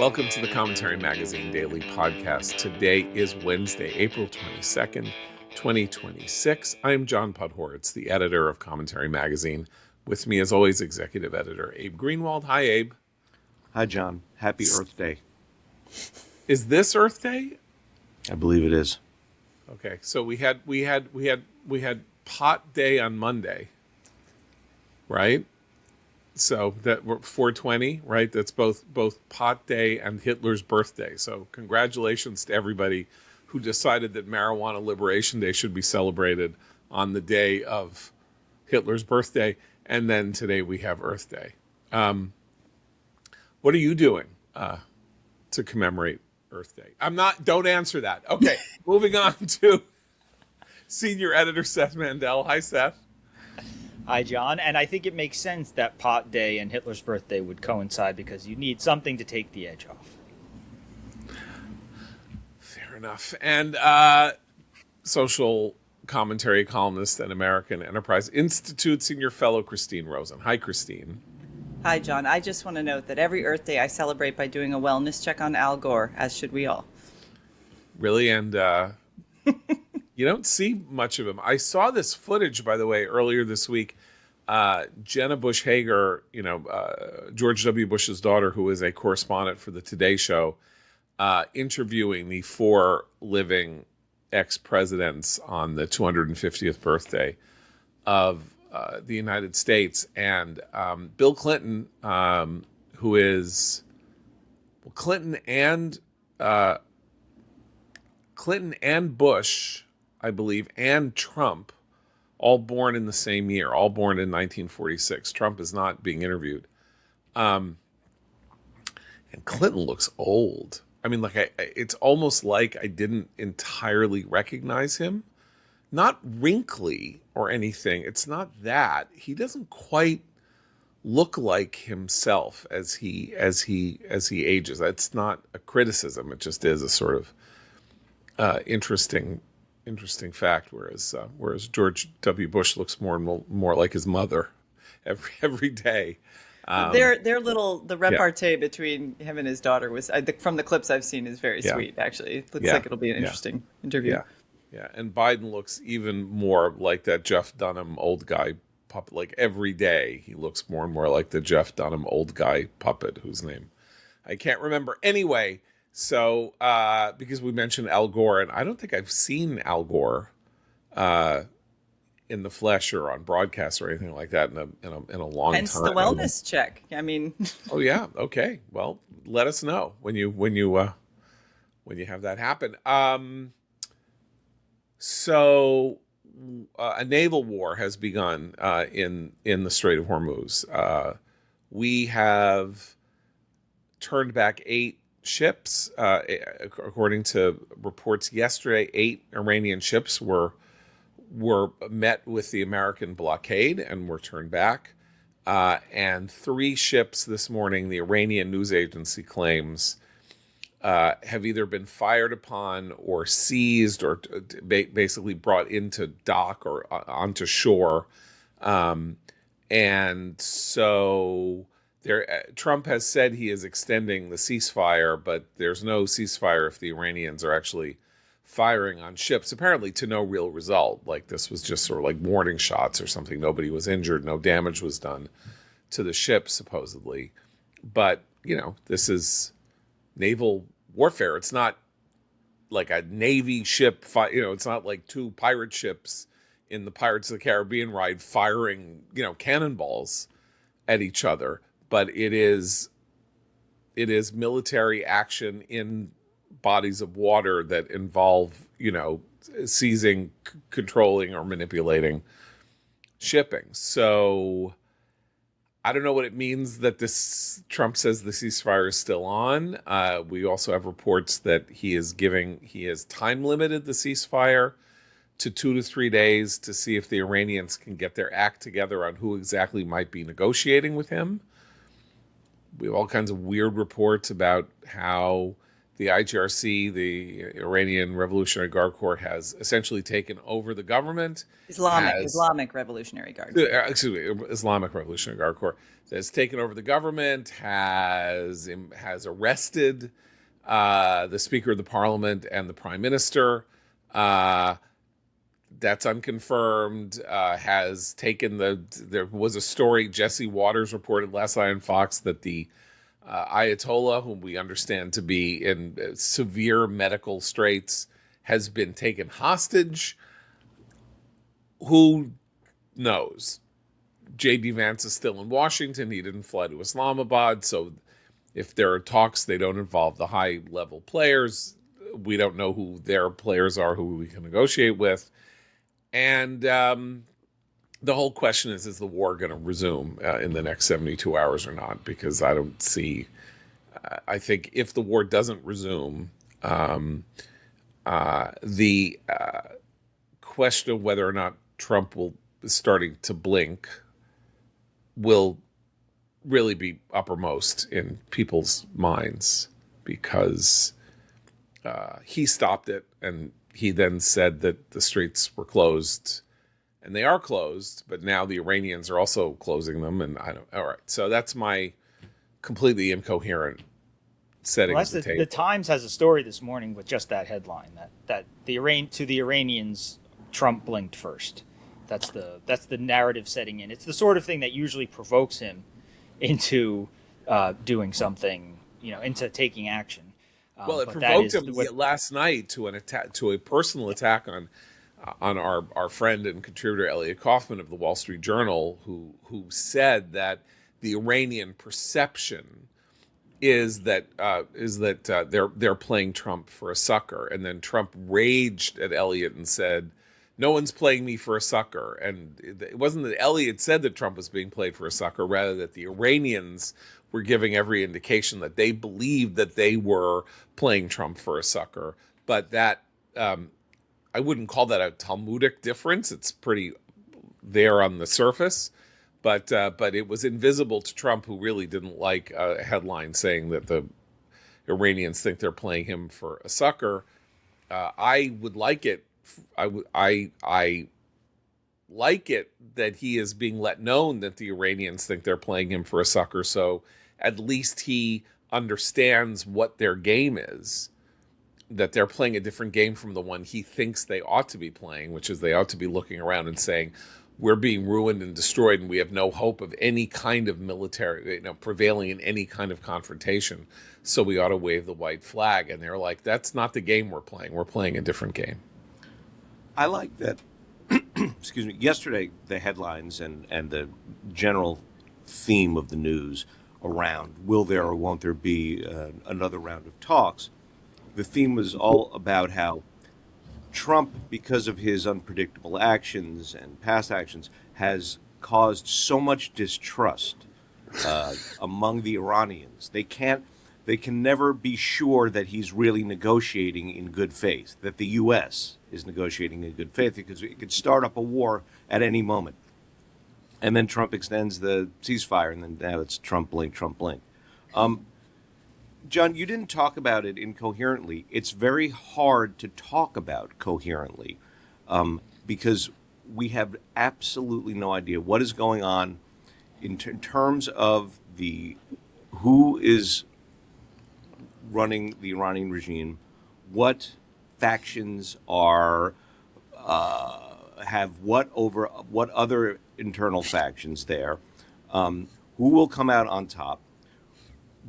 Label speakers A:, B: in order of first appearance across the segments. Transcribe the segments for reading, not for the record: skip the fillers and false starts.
A: Welcome to the Commentary Magazine Daily Podcast. Today is Wednesday, April 22nd, 2026. I'm John Podhoretz, the editor of Commentary Magazine. With me, as always, executive editor Abe Greenwald. Hi, Abe.
B: Hi, John. Happy Earth Day.
A: Is this Earth Day?
B: I believe it is.
A: Okay, so we had Pot Day on Monday, right? So that we're 420, right? That's both Pot Day and Hitler's birthday. So congratulations to everybody who decided that Marijuana Liberation Day should be celebrated on the day of Hitler's birthday. And then today we have Earth Day. What are you doing to commemorate Earth Day? Don't answer that. Okay, moving on to senior editor Seth Mandel. Hi, Seth.
C: Hi, John. And I think it makes sense that Pot Day and Hitler's birthday would coincide because you need something to take the edge off.
A: Fair enough. And social commentary columnist and American Enterprise Institute senior fellow Christine Rosen. Hi, Christine.
D: Hi, John. I just want to note that every Earth Day I celebrate by doing a wellness check on Al Gore, as should we all.
A: Really? And you don't see much of him. I saw this footage, by the way, earlier this week. Jenna Bush Hager, George W. Bush's daughter, who is a correspondent for the Today Show, interviewing the four living ex-presidents on the 250th birthday of the United States. And Bill Clinton, who is Clinton and Bush, I believe, and Trump, all born in the same year, all born in 1946. Trump is not being interviewed. And Clinton looks old. I mean, it's almost like I didn't entirely recognize him. Not wrinkly or anything. It's not that. He doesn't quite look like himself as he ages. That's not a criticism. It just is a sort of interesting fact. Whereas George W. Bush looks more and more like his mother every day.
D: The repartee between him and his daughter was, from the clips I've seen, is very sweet. Actually, it looks like it'll be an interesting interview.
A: Yeah, and Biden looks even more like that Jeff Dunham old guy puppet. Like every day, he looks more and more like the Jeff Dunham old guy puppet, whose name I can't remember. Anyway, so because we mentioned Al Gore, and I don't think I've seen Al Gore in the flesh or on broadcast or anything like that in a long
D: Hence
A: time.
D: Hence the wellness check. I mean.
A: Oh yeah. Okay. Well, let us know when you have that happen. So a naval war has begun in the Strait of Hormuz. We have turned back 8 ships. According to reports yesterday, 8 Iranian ships were met with the American blockade and were turned back. And 3 ships this morning, the Iranian news agency claims, have either been fired upon or seized or basically brought into dock or onto shore. And so Trump has said he is extending the ceasefire, but there's no ceasefire if the Iranians are actually firing on ships, apparently to no real result. Like this was just sort of like warning shots or something. Nobody was injured. No damage was done to the ship, supposedly. But, this is naval warfare. It's not like a Navy ship it's not like 2 pirate ships in the Pirates of the Caribbean ride firing, cannonballs at each other. But it is military action in bodies of water that involve, seizing, controlling, or manipulating shipping. So I don't know what it means that Trump says the ceasefire is still on. We also have reports that he has time limited the ceasefire to 2 to 3 days to see if the Iranians can get their act together on who exactly might be negotiating with him. We have all kinds of weird reports about how the IGRC, the Iranian Revolutionary Guard Corps, has essentially taken over the government.
D: Islamic Revolutionary Guard Corps.
A: Excuse me, Islamic Revolutionary Guard Corps has taken over the government, has arrested the Speaker of the Parliament and the Prime Minister. That's unconfirmed. Has taken there was a story, Jesse Waters reported last night on Fox, that the Ayatollah, whom we understand to be in severe medical straits, has been taken hostage. Who knows? J.D. Vance is still in Washington. He didn't fly to Islamabad. So if there are talks, they don't involve the high-level players. We don't know who their players are, who we can negotiate with. And the whole question is the war going to resume in the next 72 hours or not? Because I don't see... I think if the war doesn't resume, the question of whether or not Trump will be starting to blink will really be uppermost in people's minds, because he stopped it, and he then said that the streets were closed, and they are closed, but now the Iranians are also closing them, and all right. So that's my completely incoherent setting of the table.
C: The Times has a story this morning with just that headline, that the Iranians, Trump blinked first. That's the narrative setting in. It's the sort of thing that usually provokes him into doing something, into taking action.
A: Well, it provoked him last night to a personal attack on our friend and contributor Elliot Kaufman of the Wall Street Journal, who said that the Iranian perception is that they're playing Trump for a sucker, and then Trump raged at Elliot and said, "No one's playing me for a sucker." And it wasn't that Elliot said that Trump was being played for a sucker, rather that the Iranians were giving every indication that they believed that they were playing Trump for a sucker. But that I wouldn't call that a Talmudic difference. It's pretty there on the surface, but it was invisible to Trump, who really didn't like a headline saying that the Iranians think they're playing him for a sucker. I would like it. I like it that he is being let known that the Iranians think they're playing him for a sucker, so at least he understands what their game is, that they're playing a different game from the one he thinks they ought to be playing, which is they ought to be looking around and saying, we're being ruined and destroyed, and we have no hope of any kind of military, prevailing in any kind of confrontation, so we ought to wave the white flag. And they're like, that's not the game we're playing. We're playing a different game.
B: I like that. Excuse me. Yesterday, the headlines and the general theme of the news around will there or won't there be another round of talks, the theme was all about how Trump, because of his unpredictable actions and past actions, has caused so much distrust among the Iranians. They can never be sure that he's really negotiating in good faith, that the U.S. is negotiating in good faith, because it could start up a war at any moment. And then Trump extends the ceasefire, and then now it's Trump blink, Trump blink. John, you didn't talk about it incoherently. It's very hard to talk about coherently because we have absolutely no idea what is going on in terms of who is running the Iranian regime, what factions are have what other internal factions there, who will come out on top,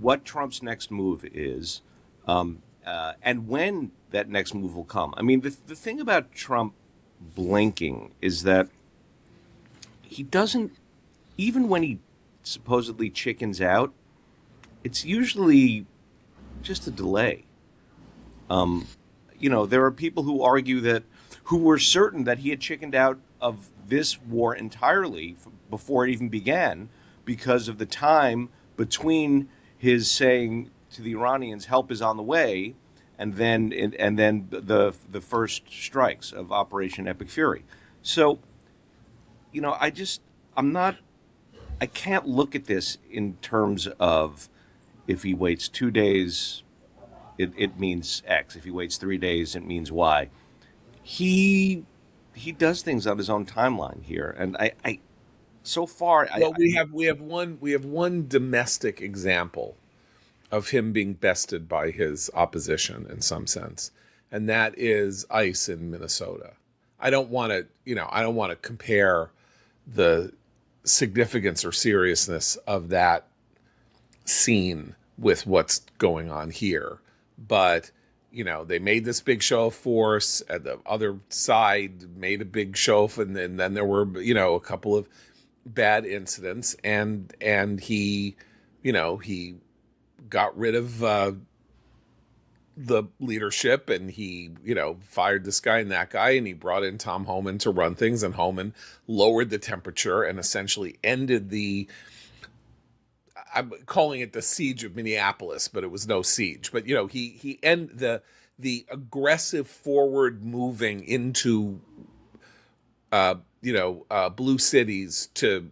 B: what Trump's next move is, and when that next move will come. I mean, the thing about Trump blinking is that he doesn't, even when he supposedly chickens out, it's usually just a delay. There are people who argue who were certain that he had chickened out of this war entirely before it even began, because of the time between his saying to the Iranians, "Help is on the way," and then the first strikes of Operation Epic Fury. So, I can't look at this in terms of if he waits 2 days, it means X. If he waits 3 days, it means Y. He does things on his own timeline here, and I so far,
A: well, we have one domestic example of him being bested by his opposition in some sense, and that is ICE in Minnesota. I don't want to compare the significance or seriousness of that scene with what's going on here, but they made this big show of force, and the other side made a big show of, and then there were a couple of bad incidents, and he he got rid of the leadership, and he fired this guy and that guy, and he brought in Tom Homan to run things, and Homan lowered the temperature and essentially ended I'm calling it the siege of Minneapolis, but it was no siege. But he ended the aggressive forward moving into blue cities to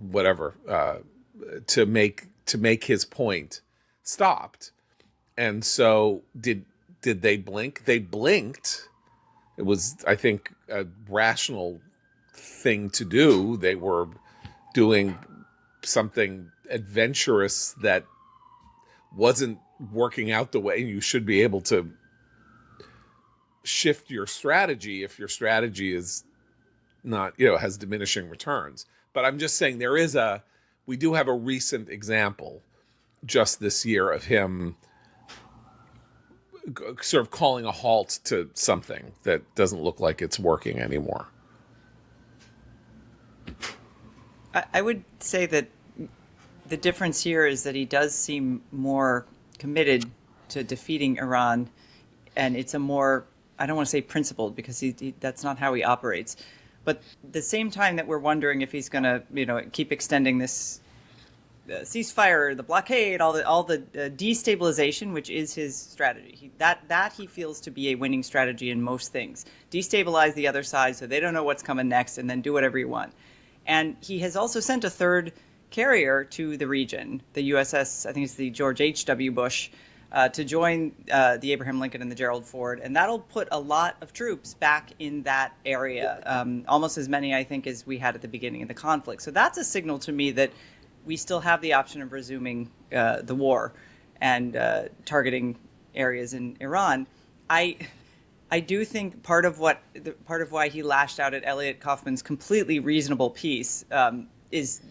A: whatever to make his point stopped. And so did they blink? They blinked. It was, I think, a rational thing to do. They were doing something adventurous that wasn't working out the way you should be able to shift your strategy if your strategy is not, has diminishing returns. But I'm just saying we do have a recent example just this year of him sort of calling a halt to something that doesn't look like it's working anymore.
D: I would say that the difference here is that he does seem more committed to defeating Iran, and it's a more, I don't want to say principled, because that's not how he operates. But the same time that we're wondering if he's going to, keep extending this ceasefire, the blockade, all the destabilization, which is his strategy. That he feels to be a winning strategy in most things. Destabilize the other side so they don't know what's coming next, and then do whatever you want. And he has also sent a third carrier to the region, the USS, I think it's the George H.W. Bush, to join the Abraham Lincoln and the Gerald Ford. And that'll put a lot of troops back in that area, almost as many, I think, as we had at the beginning of the conflict. So that's a signal to me that we still have the option of resuming the war and targeting areas in Iran. I do think part of why he lashed out at Elliot Kaufman's completely reasonable piece is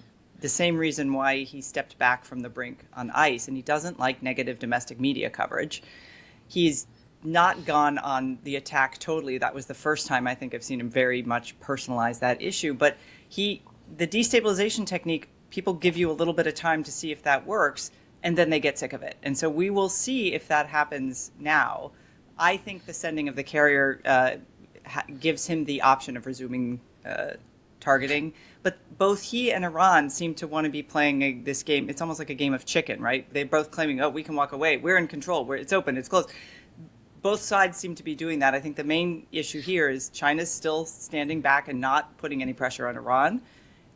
D: the same reason why he stepped back from the brink on ICE, and he doesn't like negative domestic media coverage. He's not gone on the attack totally. That was the first time I think I've seen him very much personalize that issue. But the destabilization technique, people give you a little bit of time to see if that works, and then they get sick of it. And so we will see if that happens now. I think the sending of the carrier gives him the option of resuming targeting. But both he and Iran seem to want to be playing this game. It's almost like a game of chicken, right? They're both claiming, we can walk away. We're in control. It's open. It's closed. Both sides seem to be doing that. I think the main issue here is China's still standing back and not putting any pressure on Iran.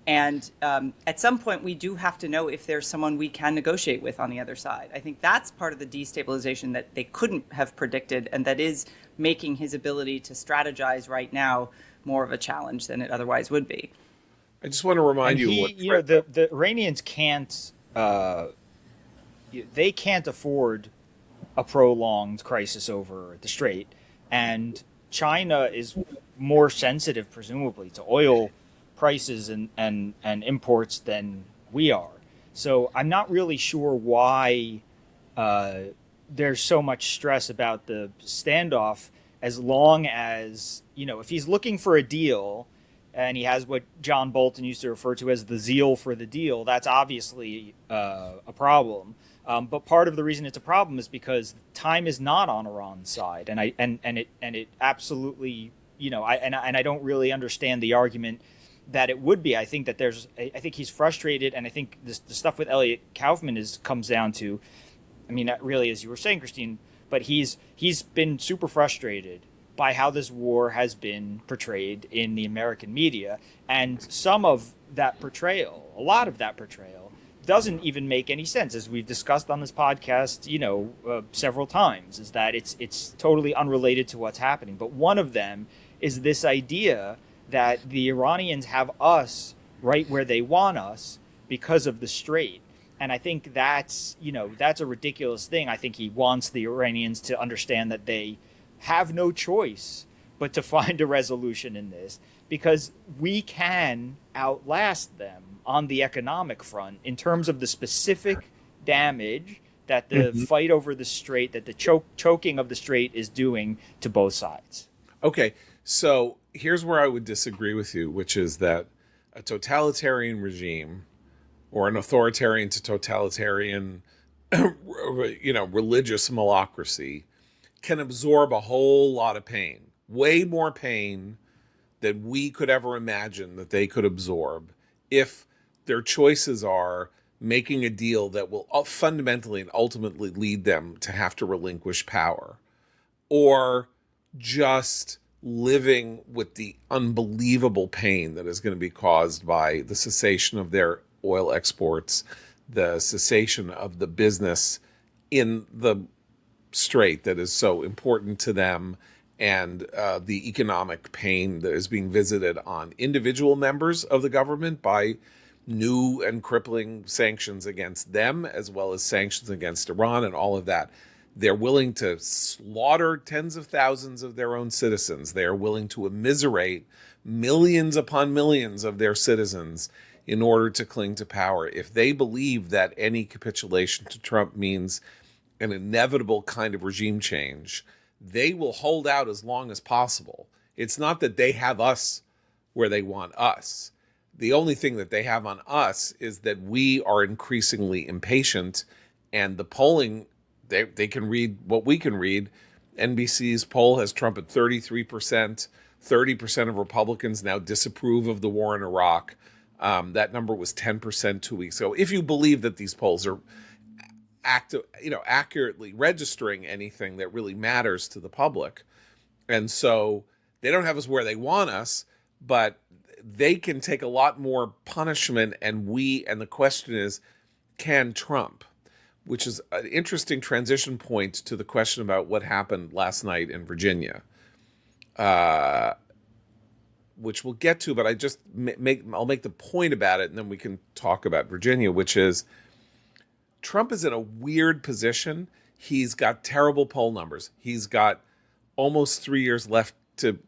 D: And at some point, we do have to know if there's someone we can negotiate with on the other side. I think that's part of the destabilization that they couldn't have predicted, and that is making his ability to strategize right now more of a challenge than it otherwise would be.
A: I just want to remind
C: the Iranians can't they can't afford a prolonged crisis over the Strait, and China is more sensitive, presumably, to oil prices and imports than we are. So I'm not really sure why there's so much stress about the standoff, as long as, if he's looking for a deal and he has what John Bolton used to refer to as the zeal for the deal, that's obviously a problem. But part of the reason it's a problem is because time is not on Iran's side, and it absolutely, I don't really understand the argument that it would be. I think that I think he's frustrated, and I think the stuff with Elliot Kaufman comes down to, really, as you were saying, Christine, but he's been super frustrated by how this war has been portrayed in the American media, and some of that portrayal, a lot of that portrayal, doesn't even make any sense, as we've discussed on this podcast, several times, is that it's totally unrelated to what's happening. But one of them is this idea that the Iranians have us right where they want us because of the Strait. And I think that's a ridiculous thing. I think he wants the Iranians to understand that they have no choice but to find a resolution in this, because we can outlast them on the economic front in terms of the specific damage that the fight over the Strait, that the choking of the Strait is doing to both sides.
A: Okay, so here's where I would disagree with you, which is that a totalitarian regime or an authoritarian to totalitarian, religious malocracy can absorb a whole lot of pain, way more pain than we could ever imagine that they could absorb if their choices are making a deal that will fundamentally and ultimately lead them to have to relinquish power, or just living with the unbelievable pain that is going to be caused by the cessation of their oil exports, the cessation of the business in the Strait that is so important to them, and the economic pain that is being visited on individual members of the government by new and crippling sanctions against them, as well as sanctions against Iran and all of that. They're willing to slaughter tens of thousands of their own citizens. They are willing to immiserate millions upon millions of their citizens in order to cling to power. If they believe that any capitulation to Trump means an inevitable kind of regime change, they will hold out as long as possible. It's not that they have us where they want us. The only thing that they have on us is that we are increasingly impatient, and the polling, they can read what we can read. NBC's poll has Trump at 33%. 30% of Republicans now disapprove of the war in Iraq. That number was 10% 2 weeks ago. If you believe that these polls are accurately registering anything that really matters to the public. And so they don't have us where they want us, but they can take a lot more punishment, and the question is, can Trump? Which is an interesting transition point to the question about what happened last night in Virginia, which we'll get to, but I just I'll make the point about it, and then we can talk about Virginia, which is Trump is in a weird position. He's got terrible poll numbers. He's got almost 3 years left to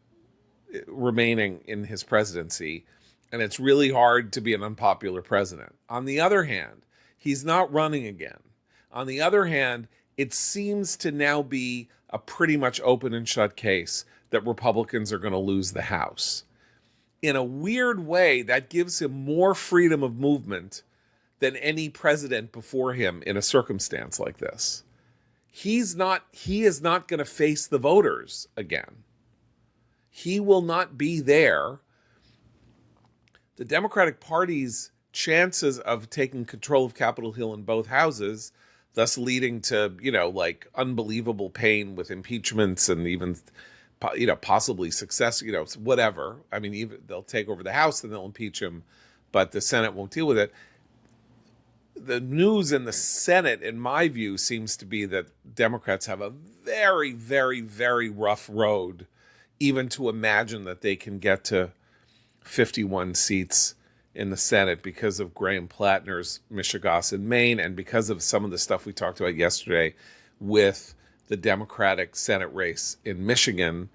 A: remaining in his presidency, and it's really hard to be an unpopular president. On the other hand, he's not running again. On the other hand, it seems to now be a pretty much open and shut case that Republicans are going to lose the House. In a weird way, that gives him more freedom of movement than any president before him in a circumstance like this. He is not going to face the voters again. He will not be there. The Democratic Party's chances of taking control of Capitol Hill in both houses, thus leading to, unbelievable pain with impeachments and even, possibly success, whatever. I mean, even they'll take over the House and they'll impeach him, but the Senate won't deal with it. The news in the Senate, in my view, seems to be that Democrats have a very, very, very rough road, even to imagine that they can get to 51 seats in the Senate because of Graham Plattner's mishegas in Maine, and because of some of the stuff we talked about yesterday with the Democratic Senate race in Michigan.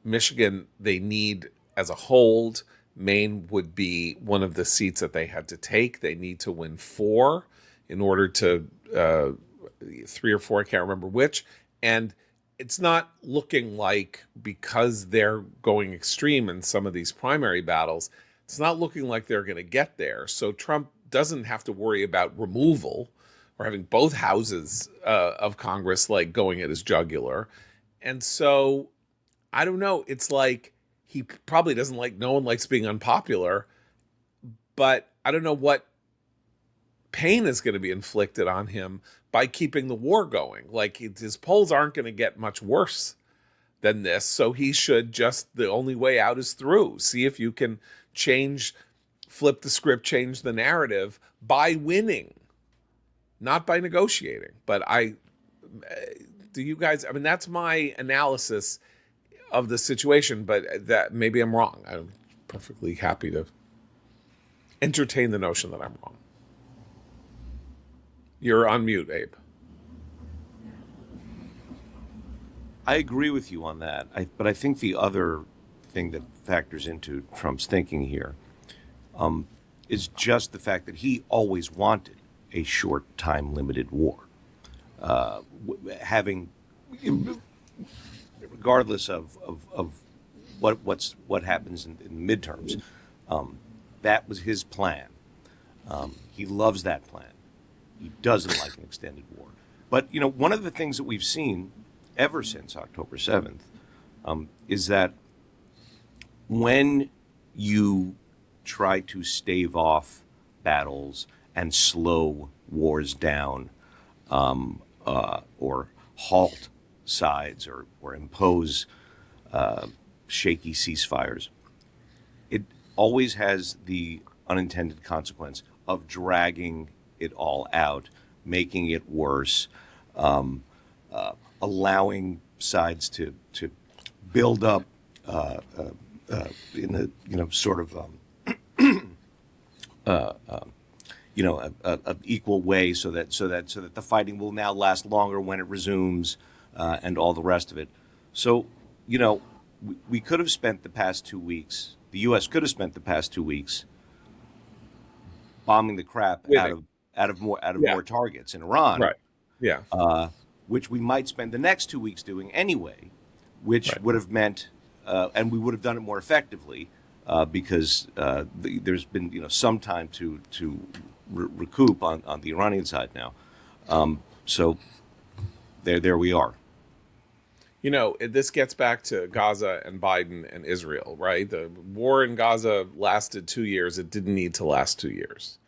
A: Michigan, they need as a hold. Maine would be one of the seats that they had to take. They need to win 4 in order to 3 or 4, I can't remember which. And it's not looking like, because they're going extreme in some of these primary battles, it's not looking like they're going to get there. So Trump doesn't have to worry about removal or having both houses of Congress going at his jugular. And so I don't know. It's like, he probably doesn't no one likes being unpopular, but I don't know what pain is going to be inflicted on him by keeping the war going. His polls aren't going to get much worse than this. So he should the only way out is through. See if you can change flip the script, change the narrative by winning, not by negotiating. But do you guys, I mean, that's my analysis of the situation, but that maybe I'm wrong. I'm perfectly happy to entertain the notion that I'm wrong. You're on mute, Abe.
B: I agree with you on that. But I think the other thing that factors into Trump's thinking here is just the fact that he always wanted a short time limited war. Having, regardless of what happens in the midterms, that was his plan. He loves that plan. He doesn't like an extended war. But one of the things that we've seen ever since October 7th is that when you try to stave off battles and slow wars down, or halt sides or impose shaky ceasefires, it always has the unintended consequence of dragging it all out, making it worse, allowing sides to build up in a sort of a equal way, so that the fighting will now last longer when it resumes, and all the rest of it. So we could have spent the past 2 weeks. The U.S. could have spent the past 2 weeks bombing the crap out of more targets in Iran,
A: Right. Yeah.
B: Which we might spend the next 2 weeks doing anyway, which
A: Right.
B: would have meant, and we would have done it more effectively, because there's been some time to recoup on the Iranian side now. So there we are.
A: This gets back to Gaza and Biden and Israel, right? The war in Gaza lasted 2 years. It didn't need to last 2 years.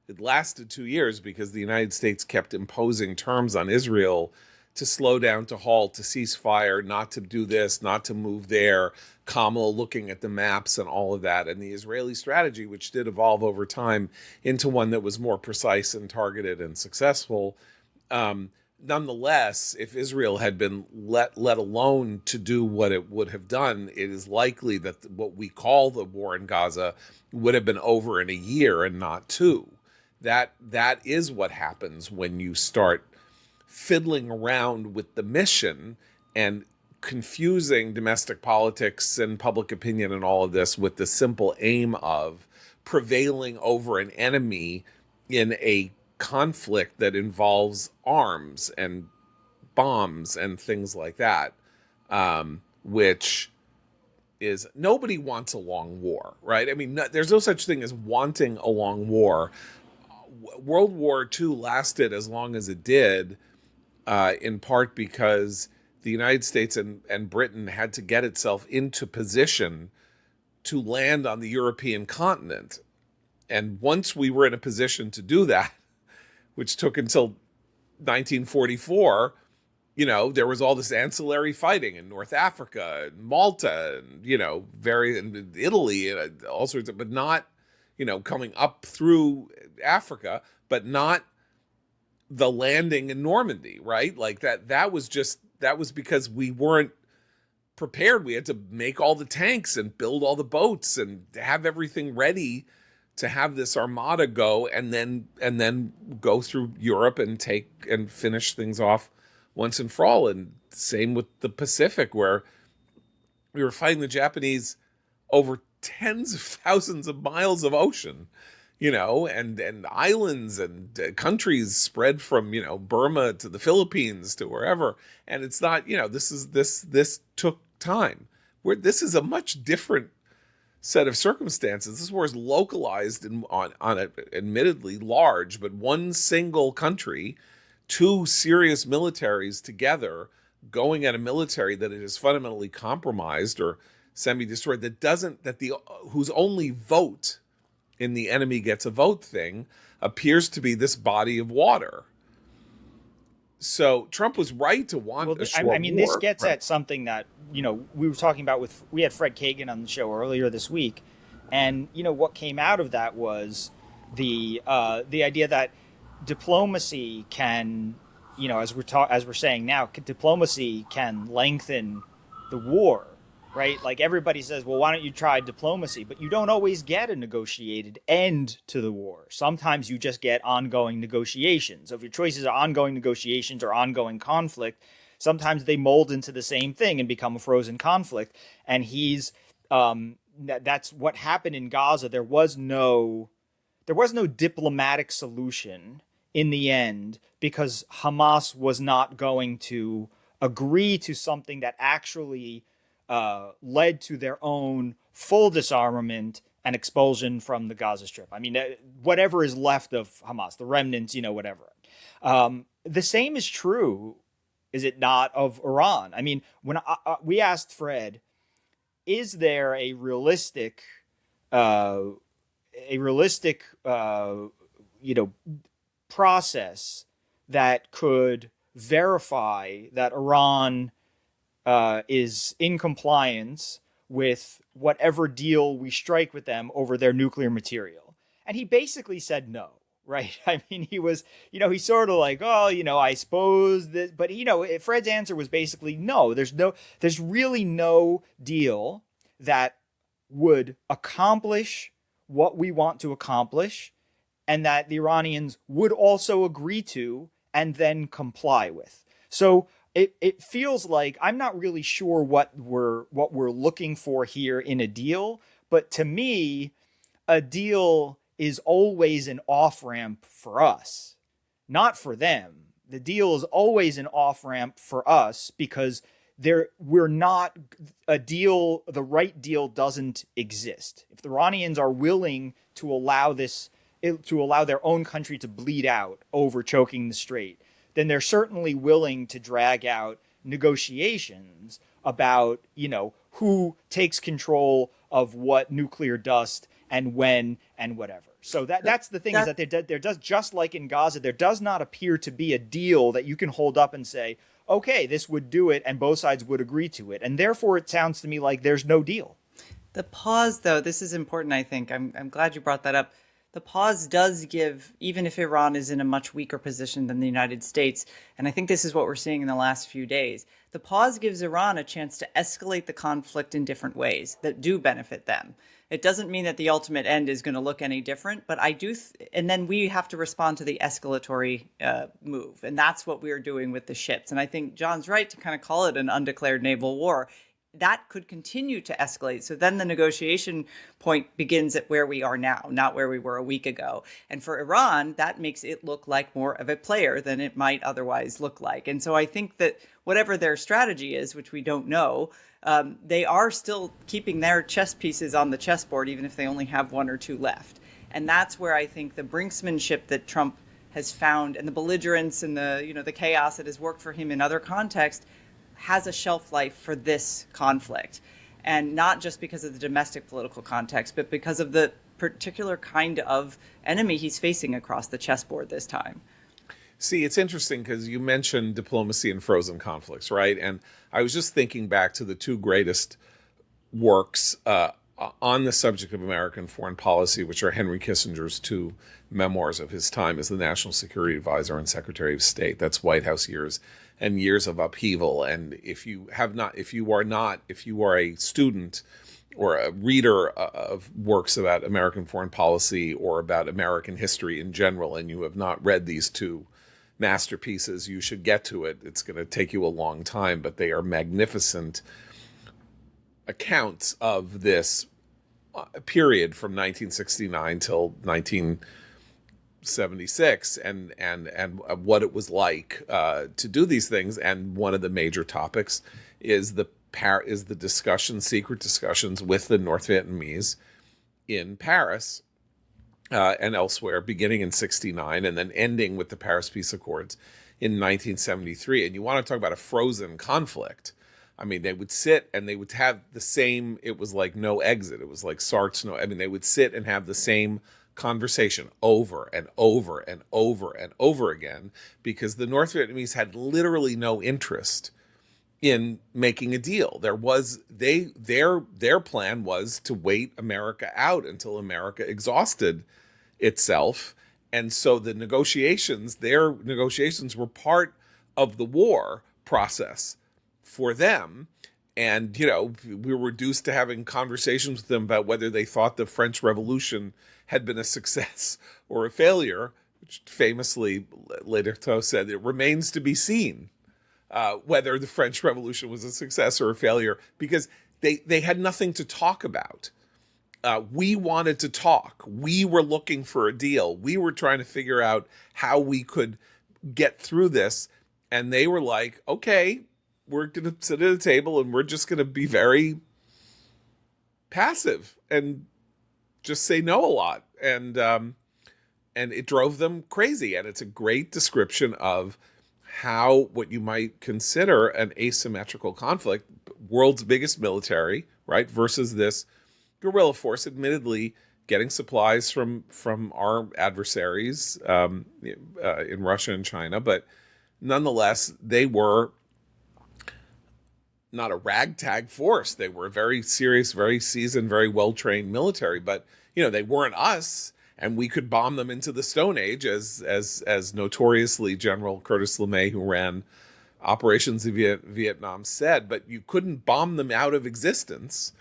A: It lasted 2 years because the United States kept imposing terms on Israel to slow down, to halt, to ceasefire, not to do this, not to move there, Kamala looking at the maps and all of that. And the Israeli strategy, which did evolve over time into one that was more precise and targeted and successful, nonetheless, if Israel had been let alone to do what it would have done, it is likely that what we call the war in Gaza would have been over in a year and not 2. That is what happens when you start fiddling around with the mission and confusing domestic politics and public opinion and all of this with the simple aim of prevailing over an enemy in a conflict that involves arms and bombs and things like that, which is, nobody wants a long war, right? I mean, there's no such thing as wanting a long war. World War II lasted as long as it did, in part because the United States and Britain had to get itself into position to land on the European continent. And once we were in a position to do that, which took until 1944, there was all this ancillary fighting in North Africa and Malta and, in Italy and all sorts of, but not, coming up through Africa, but not the landing in Normandy, right? Like that was because we weren't prepared. We had to make all the tanks and build all the boats and have everything ready to have this armada go and then go through Europe and take and finish things off once and for all. And same with the Pacific, where we were fighting the Japanese over tens of thousands of miles of ocean, and islands and countries spread from, Burma to the Philippines to wherever. And it's not, this took time. This is a much different set of circumstances. This war is localized on an admittedly large, but one single country, 2 serious militaries together going at a military that it is fundamentally compromised or semi-destroyed, whose only vote in the enemy gets a vote thing appears to be this body of water. So Trump was right to want a short war.
C: This gets at something that, we were talking about we had Fred Kagan on the show earlier this week. And what came out of that was the idea that diplomacy can, as we're saying now, diplomacy can lengthen the war, right? Like everybody says, well, why don't you try diplomacy? But you don't always get a negotiated end to the war. Sometimes you just get ongoing negotiations. So if your choices are ongoing negotiations or ongoing conflict, sometimes they mold into the same thing and become a frozen conflict. And that's what happened in Gaza. There was no diplomatic solution in the end because Hamas was not going to agree to something that actually led to their own full disarmament and expulsion from the Gaza Strip. I mean, whatever is left of Hamas, the remnants, whatever. The same is true, is it not, of Iran? I mean, when we asked Fred, is there a realistic process that could verify that Iran is in compliance with whatever deal we strike with them over their nuclear material? And he basically said no, right? I mean, he was, he's sort of like, oh, I suppose this, but Fred's answer was basically no. There's really no deal that would accomplish what we want to accomplish and that the Iranians would also agree to and then comply with. So it feels like I'm not really sure what we're looking for here in a deal, but to me, a deal is always an off-ramp for us, not for them. The deal is always an off-ramp for us because we're not a deal. The right deal doesn't exist. If the Iranians are willing to allow their own country to bleed out over choking the strait, then they're certainly willing to drag out negotiations about, who takes control of what nuclear dust and when and whatever. So that's the thing, is that there does, just like in Gaza, there does not appear to be a deal that you can hold up and say, okay, this would do it, and both sides would agree to it. And therefore, it sounds to me like there's no deal.
D: The pause, though, this is important, I think. I'm glad you brought that up. The pause does give, even if Iran is in a much weaker position than the United States, and I think this is what we're seeing in the last few days, the pause gives Iran a chance to escalate the conflict in different ways that do benefit them. It doesn't mean that the ultimate end is going to look any different, but I do, and then we have to respond to the escalatory move, and that's what we are doing with the ships. And I think John's right to kind of call it an undeclared naval war. That could continue to escalate. So then the negotiation point begins at where we are now, not where we were a week ago. And for Iran, that makes it look like more of a player than it might otherwise look like. And so I think that whatever their strategy is, which we don't know, they are still keeping their chess pieces on the chessboard, even if they only have one or two left. And that's where I think the brinksmanship that Trump has found and the belligerence and the chaos that has worked for him in other contexts has a shelf life for this conflict. And not just because of the domestic political context, but because of the particular kind of enemy he's facing across the chessboard this time.
A: See, it's interesting because you mentioned diplomacy and frozen conflicts, right? And I was just thinking back to the two greatest works on the subject of American foreign policy, which are Henry Kissinger's two memoirs of his time as the National Security Advisor and Secretary of State. That's White House years and years of upheaval. And if you are a student or a reader of works about American foreign policy or about American history in general, and you have not read these two masterpieces, you should get to it. It's going to take you a long time, but they are magnificent accounts of this period from 1969 till 1976 and what it was like to do these things. And one of the major topics is the secret discussions with the North Vietnamese in Paris and elsewhere, beginning in 69 and then ending with the Paris Peace Accords in 1973. And you want to talk about a frozen conflict. I mean, they would sit and they would have the same, it was like no exit. It was like Sartre's no, I mean, they would sit and have the same conversation over and over and over and over again because the North Vietnamese had literally no interest in making a deal. Their plan was to wait America out until America exhausted itself. And so their negotiations were part of the war process for them. And, we were reduced to having conversations with them about whether they thought the French Revolution had been a success or a failure, which famously Ledoux said it remains to be seen whether the French Revolution was a success or a failure, because they had nothing to talk about. We wanted to talk. We were looking for a deal. We were trying to figure out how we could get through this. And they were like, okay, we're going to sit at a table and we're just going to be very passive and just say no a lot. And it drove them crazy. And it's a great description of how what you might consider an asymmetrical conflict, world's biggest military, right, versus this guerrilla force, admittedly getting supplies from our adversaries in Russia and China, but nonetheless, they were not a ragtag force. They were a very serious, very seasoned, very well-trained military, but they weren't us, and we could bomb them into the Stone Age, as notoriously General Curtis LeMay, who ran operations in Vietnam, said. But you couldn't bomb them out of existence,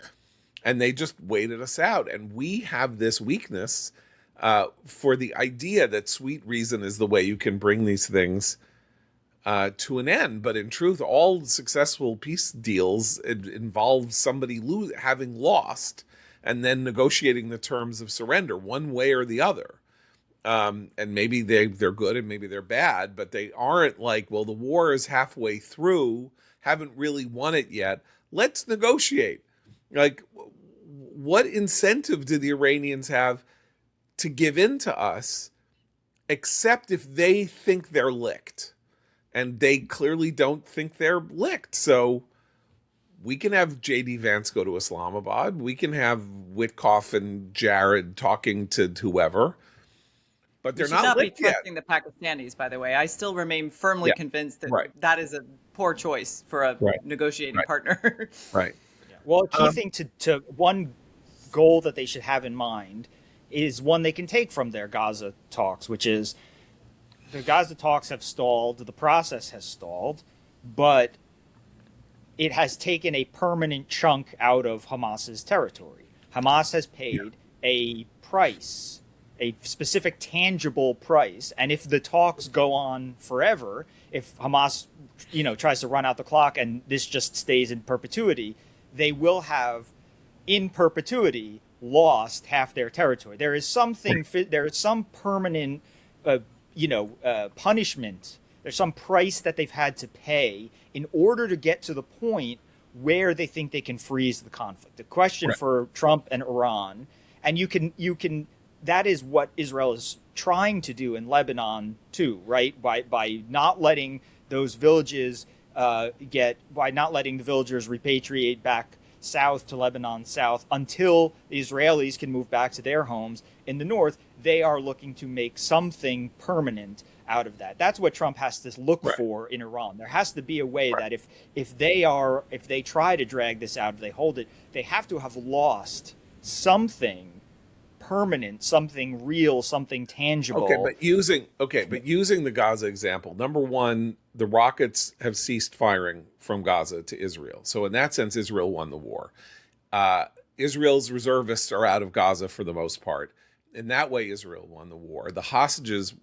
A: and they just waited us out. And we have this weakness for the idea that sweet reason is the way you can bring these things to an end. But in truth, all successful peace deals involve somebody having lost and then negotiating the terms of surrender one way or the other. And maybe they're good and maybe they're bad, but they aren't like, well, the war is halfway through, haven't really won it yet, let's negotiate. Like, what incentive do the Iranians have to give in to us, except if they think they're licked? And they clearly don't think they're licked. So we can have J.D. Vance go to Islamabad. We can have Witkoff and Jared talking to whoever. But they're not licked yet.
D: Trusting the Pakistanis, by the way. I still remain firmly convinced that that is a poor choice for a negotiating partner.
A: Right.
C: Yeah. Well, a key thing to one goal that they should have in mind is one they can take from their Gaza talks, which is the Gaza talks have stalled, the process has stalled, but it has taken a permanent chunk out of Hamas's territory. Hamas has paid a price, a specific tangible price, and if the talks go on forever, if Hamas, tries to run out the clock and this just stays in perpetuity, they will have, in perpetuity, lost half their territory. There is some permanent, punishment. There's some price that they've had to pay in order to get to the point where they think they can freeze the conflict. The question for Trump and Iran, and you can, that is what Israel is trying to do in Lebanon too, right? By not letting those villages by not letting the villagers repatriate back south to Lebanon south until the Israelis can move back to their homes in the north. They are looking to make something permanent out of that. That's what Trump has to look for in Iran. There has to be a way that if they try to drag this out, if they hold it, they have to have lost something permanent, something real, something tangible.
A: But using the Gaza example, number one, the rockets have ceased firing from Gaza to Israel. So in that sense, Israel won the war. Israel's reservists are out of Gaza for the most part. In that way, Israel won the war. The hostages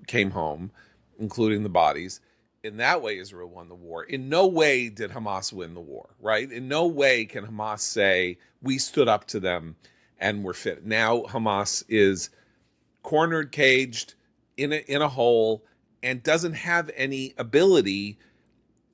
A: came home, including the bodies. In that way, Israel won the war. In no way did Hamas win the war, right? In no way can Hamas say, we stood up to them and we're fit. Now Hamas is cornered, caged, in a hole, and doesn't have any ability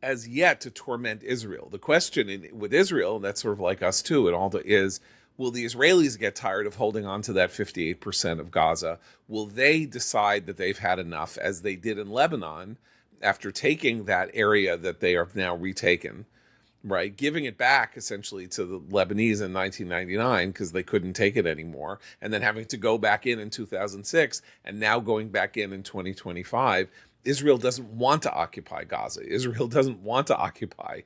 A: as yet to torment Israel. The question with Israel, and that's sort of like us too, and all the is, will the Israelis get tired of holding on to that 58% of Gaza? Will they decide that they've had enough, as they did in Lebanon, after taking that area that they have now retaken, right? Giving it back essentially to the Lebanese in 1999 because they couldn't take it anymore, and then having to go back in 2006, and now going back in 2025. Israel doesn't want to occupy Gaza. Israel doesn't want to occupy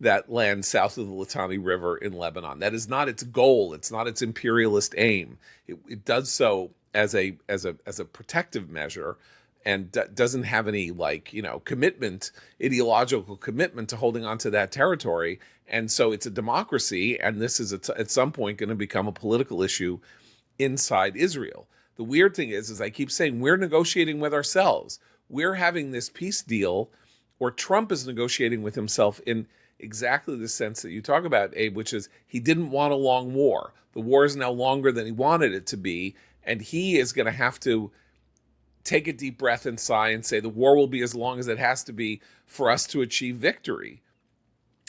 A: that land south of the Litani River in Lebanon. That is not its goal. It's not its imperialist aim. It does so as a protective measure, and doesn't have any commitment, ideological commitment to holding on to that territory. And so it's a democracy, and this is at some point going to become a political issue inside Israel. The weird thing is I keep saying, we're negotiating with ourselves. We're having this peace deal, or Trump is negotiating with himself in exactly the sense that you talk about, Abe, which is he didn't want a long war. The war is now longer than he wanted it to be, and he is going to have to take a deep breath and sigh and say the war will be as long as it has to be for us to achieve victory.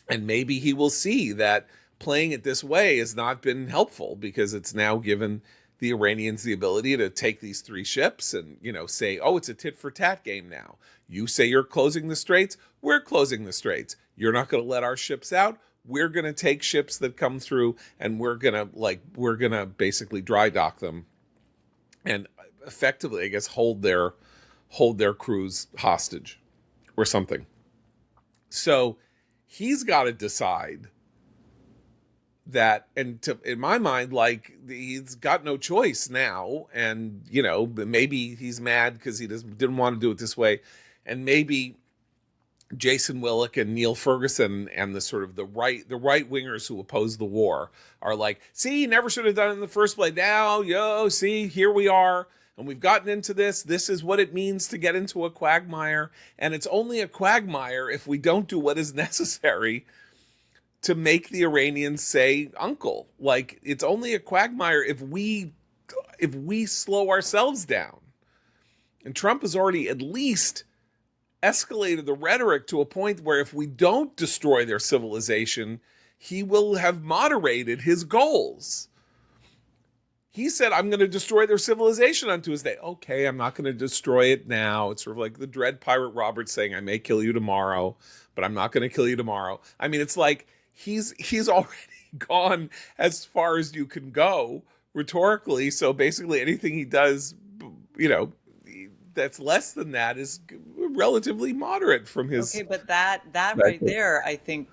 A: And maybe he will see that playing it this way has not been helpful, because it's now given the Iranians the ability to take these 3 ships and, say, oh, it's a tit for tat game now. You say you're closing the straits, we're closing the straits. You're not going to let our ships out. We're going to take ships that come through, and we're going to basically dry dock them and effectively, I guess, hold their crews hostage or something. So he's got to decide that, and in my mind, he's got no choice now. And maybe he's mad because he didn't want to do it this way, and maybe Jason Willick and Neil Ferguson and the sort of the right wingers who oppose the war are like, see, he never should have done it in the first place. Now, see, here we are, and we've gotten into this. This is what it means to get into a quagmire, and it's only a quagmire if we don't do what is necessary to make the Iranians say uncle. It's only a quagmire if we slow ourselves down. And Trump has already at least escalated the rhetoric to a point where if we don't destroy their civilization, he will have moderated his goals. He said, I'm going to destroy their civilization on Tuesday. Okay, I'm not going to destroy it now. It's sort of like the Dread Pirate Roberts saying, I may kill you tomorrow, but I'm not going to kill you tomorrow. I mean, it's like he's already gone as far as you can go rhetorically. So basically anything he does, that's less than that is relatively moderate from his.
D: Okay, but that right there, I think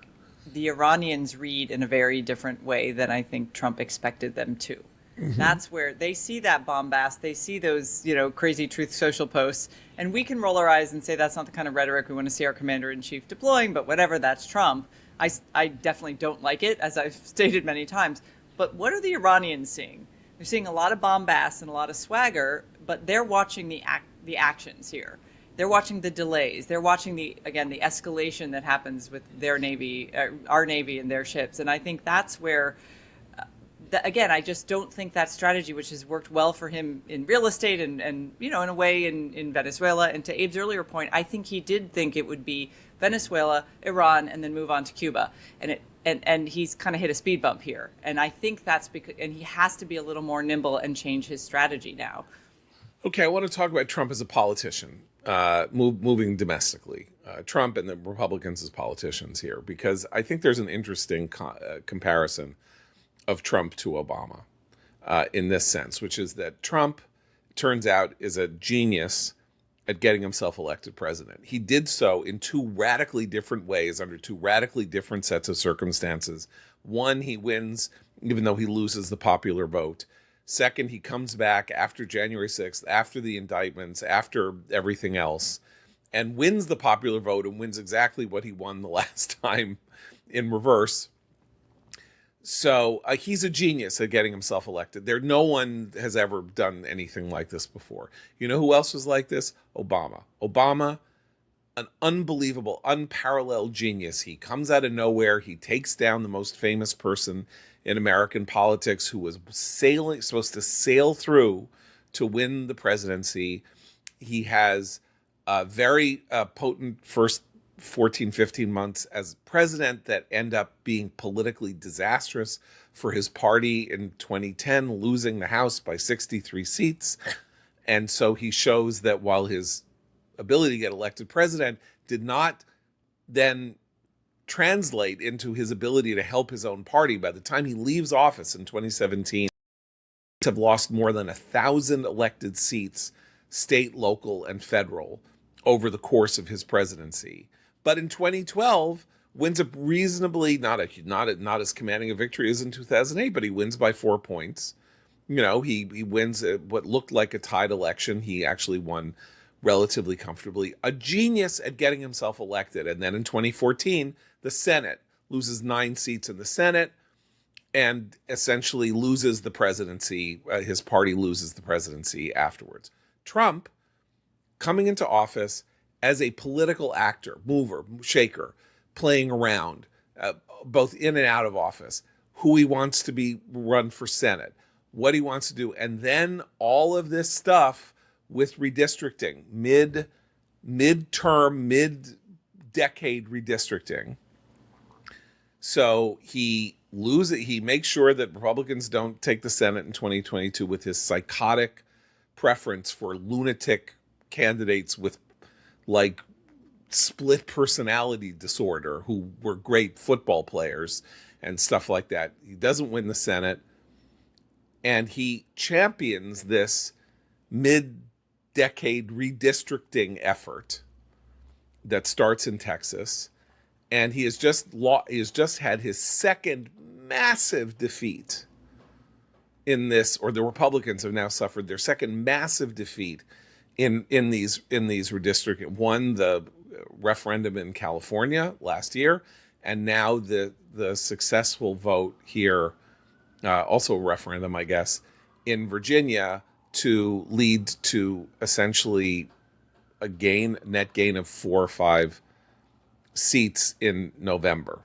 D: the Iranians read in a very different way than I think Trump expected them to. Mm-hmm. That's where they see that bombast, they see those, crazy Truth Social posts, and we can roll our eyes and say that's not the kind of rhetoric we want to see our commander-in-chief deploying, but whatever, that's Trump. I definitely don't like it, as I've stated many times. But what are the Iranians seeing? They're seeing a lot of bombast and a lot of swagger, but they're watching the actions here. They're watching the delays. They're watching the escalation that happens with their Navy, our Navy and their ships. And I think that's where, again, I just don't think that strategy, which has worked well for him in real estate and in a way in Venezuela. And to Abe's earlier point, I think he did think it would be Venezuela, Iran, and then move on to Cuba. And he's kind of hit a speed bump here. And I think that's because, and he has to be a little more nimble and change his strategy now.
A: Okay, I want to talk about Trump as a politician, moving domestically. Trump and the Republicans as politicians here, because I think there's an interesting comparison of Trump to Obama in this sense, which is that Trump, turns out, is a genius at getting himself elected president. He did so in 2 radically different ways, under 2 radically different sets of circumstances. One, he wins, even though he loses the popular vote. Second, he comes back after January 6th, after the indictments, after everything else, and wins the popular vote, and wins exactly what he won the last time in reverse. So he's a genius at getting himself elected. No one has ever done anything like this before. You know who else was like this? Obama. Obama, an unbelievable, unparalleled genius. He comes out of nowhere. He takes down the most famous person in American politics who was supposed to sail through to win the presidency. He has a very potent first 14, 15 months as president that end up being politically disastrous for his party in 2010, losing the House by 63 seats. And so he shows that while his ability to get elected president did not then translate into his ability to help his own party, by the time he leaves office in 2017, have lost more than 1,000 elected seats, state, local, and federal, over the course of his presidency. But in 2012, wins a reasonably not as commanding a victory as in 2008, but he wins by 4 points. You know, he wins what looked like a tied election. He actually won relatively comfortably. A genius at getting himself elected. And then in 2014, the Senate loses 9 seats in the Senate and essentially loses the presidency. His party loses the presidency afterwards. Trump, coming into office as a political actor, mover, shaker, playing around, both in and out of office, who he wants to be run for Senate, what he wants to do, and then all of this stuff with redistricting, mid-term, mid-decade redistricting. So he makes sure that Republicans don't take the Senate in 2022 with his psychotic preference for lunatic candidates with like split personality disorder who were great football players and stuff like that. He doesn't win the Senate. And he champions this mid-decade redistricting effort that starts in Texas. And he has just had his second massive defeat in this, or the Republicans have now suffered their second massive defeat in these redistricting. Won the referendum in California last year, and now the successful vote here, also a referendum, I guess, in Virginia to lead to essentially a net gain of 4 or 5 seats in November.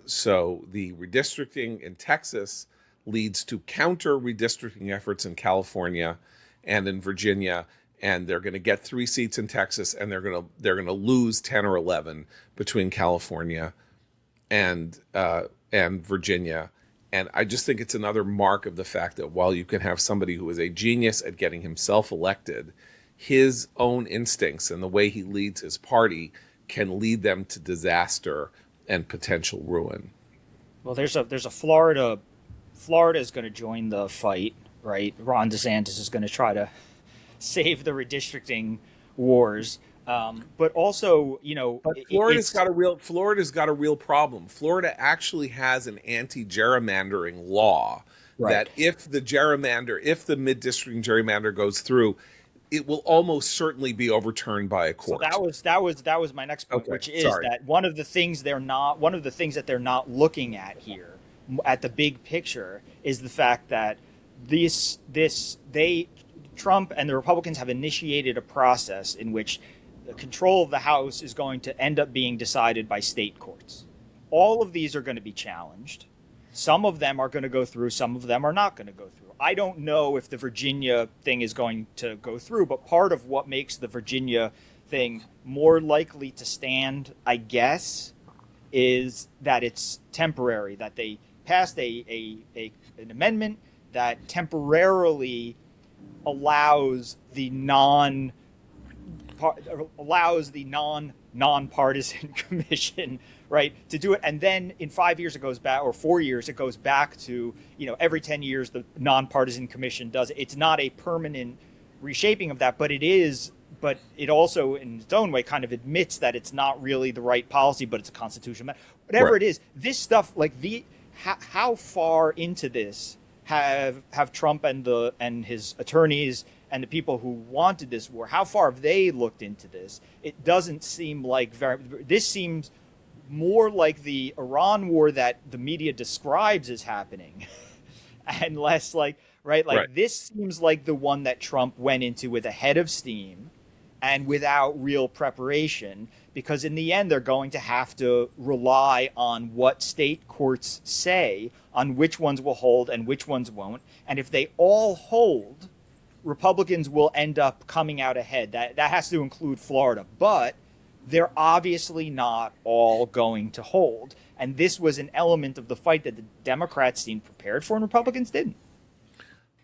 A: So the redistricting in Texas leads to counter redistricting efforts in California and in Virginia, and they're going to get 3 seats in Texas, and they're going to lose 10 or 11 between California and Virginia. And I just think it's another mark of the fact that while you can have somebody who is a genius at getting himself elected, his own instincts and the way he leads his party can lead them to disaster and potential ruin.
C: Well, there's a Florida is going to join the fight, right? Ron DeSantis is going to try to save the redistricting wars. But also, you know,
A: but Florida's got a real problem. Florida actually has an anti-gerrymandering law that if the mid-districting gerrymander goes through, it will almost certainly be overturned by a court.
C: So that was my next point, which is that one of the things that they're not looking at here, at the big picture, is the fact that Trump and the Republicans have initiated a process in which the control of the House is going to end up being decided by state courts. All of these are going to be challenged. Some of them are going to go through, some of them are not going to go through. I don't know if the Virginia thing is going to go through, but part of what makes the Virginia thing more likely to stand, I guess, is that it's temporary, that they passed an amendment that temporarily allows the nonpartisan commission, right, to do it, and then in 5 years it goes back, or 4 years it goes back to, you know, every 10 years the nonpartisan commission does it. It's not a permanent reshaping of that, but it also in its own way kind of admits that it's not really the right policy, but it's a constitutional matter. Whatever it is, this stuff, like how far into this have Trump and his attorneys and the people who wanted this war, how far have they looked into this? It doesn't seem like this seems more like the Iran war that the media describes as happening and less like, this seems like the one that Trump went into with a head of steam and without real preparation, because in the end, they're going to have to rely on what state courts say on which ones will hold and which ones won't. And if they all hold, Republicans will end up coming out ahead. That has to include Florida, but they're obviously not all going to hold. And this was an element of the fight that the Democrats seemed prepared for and Republicans didn't.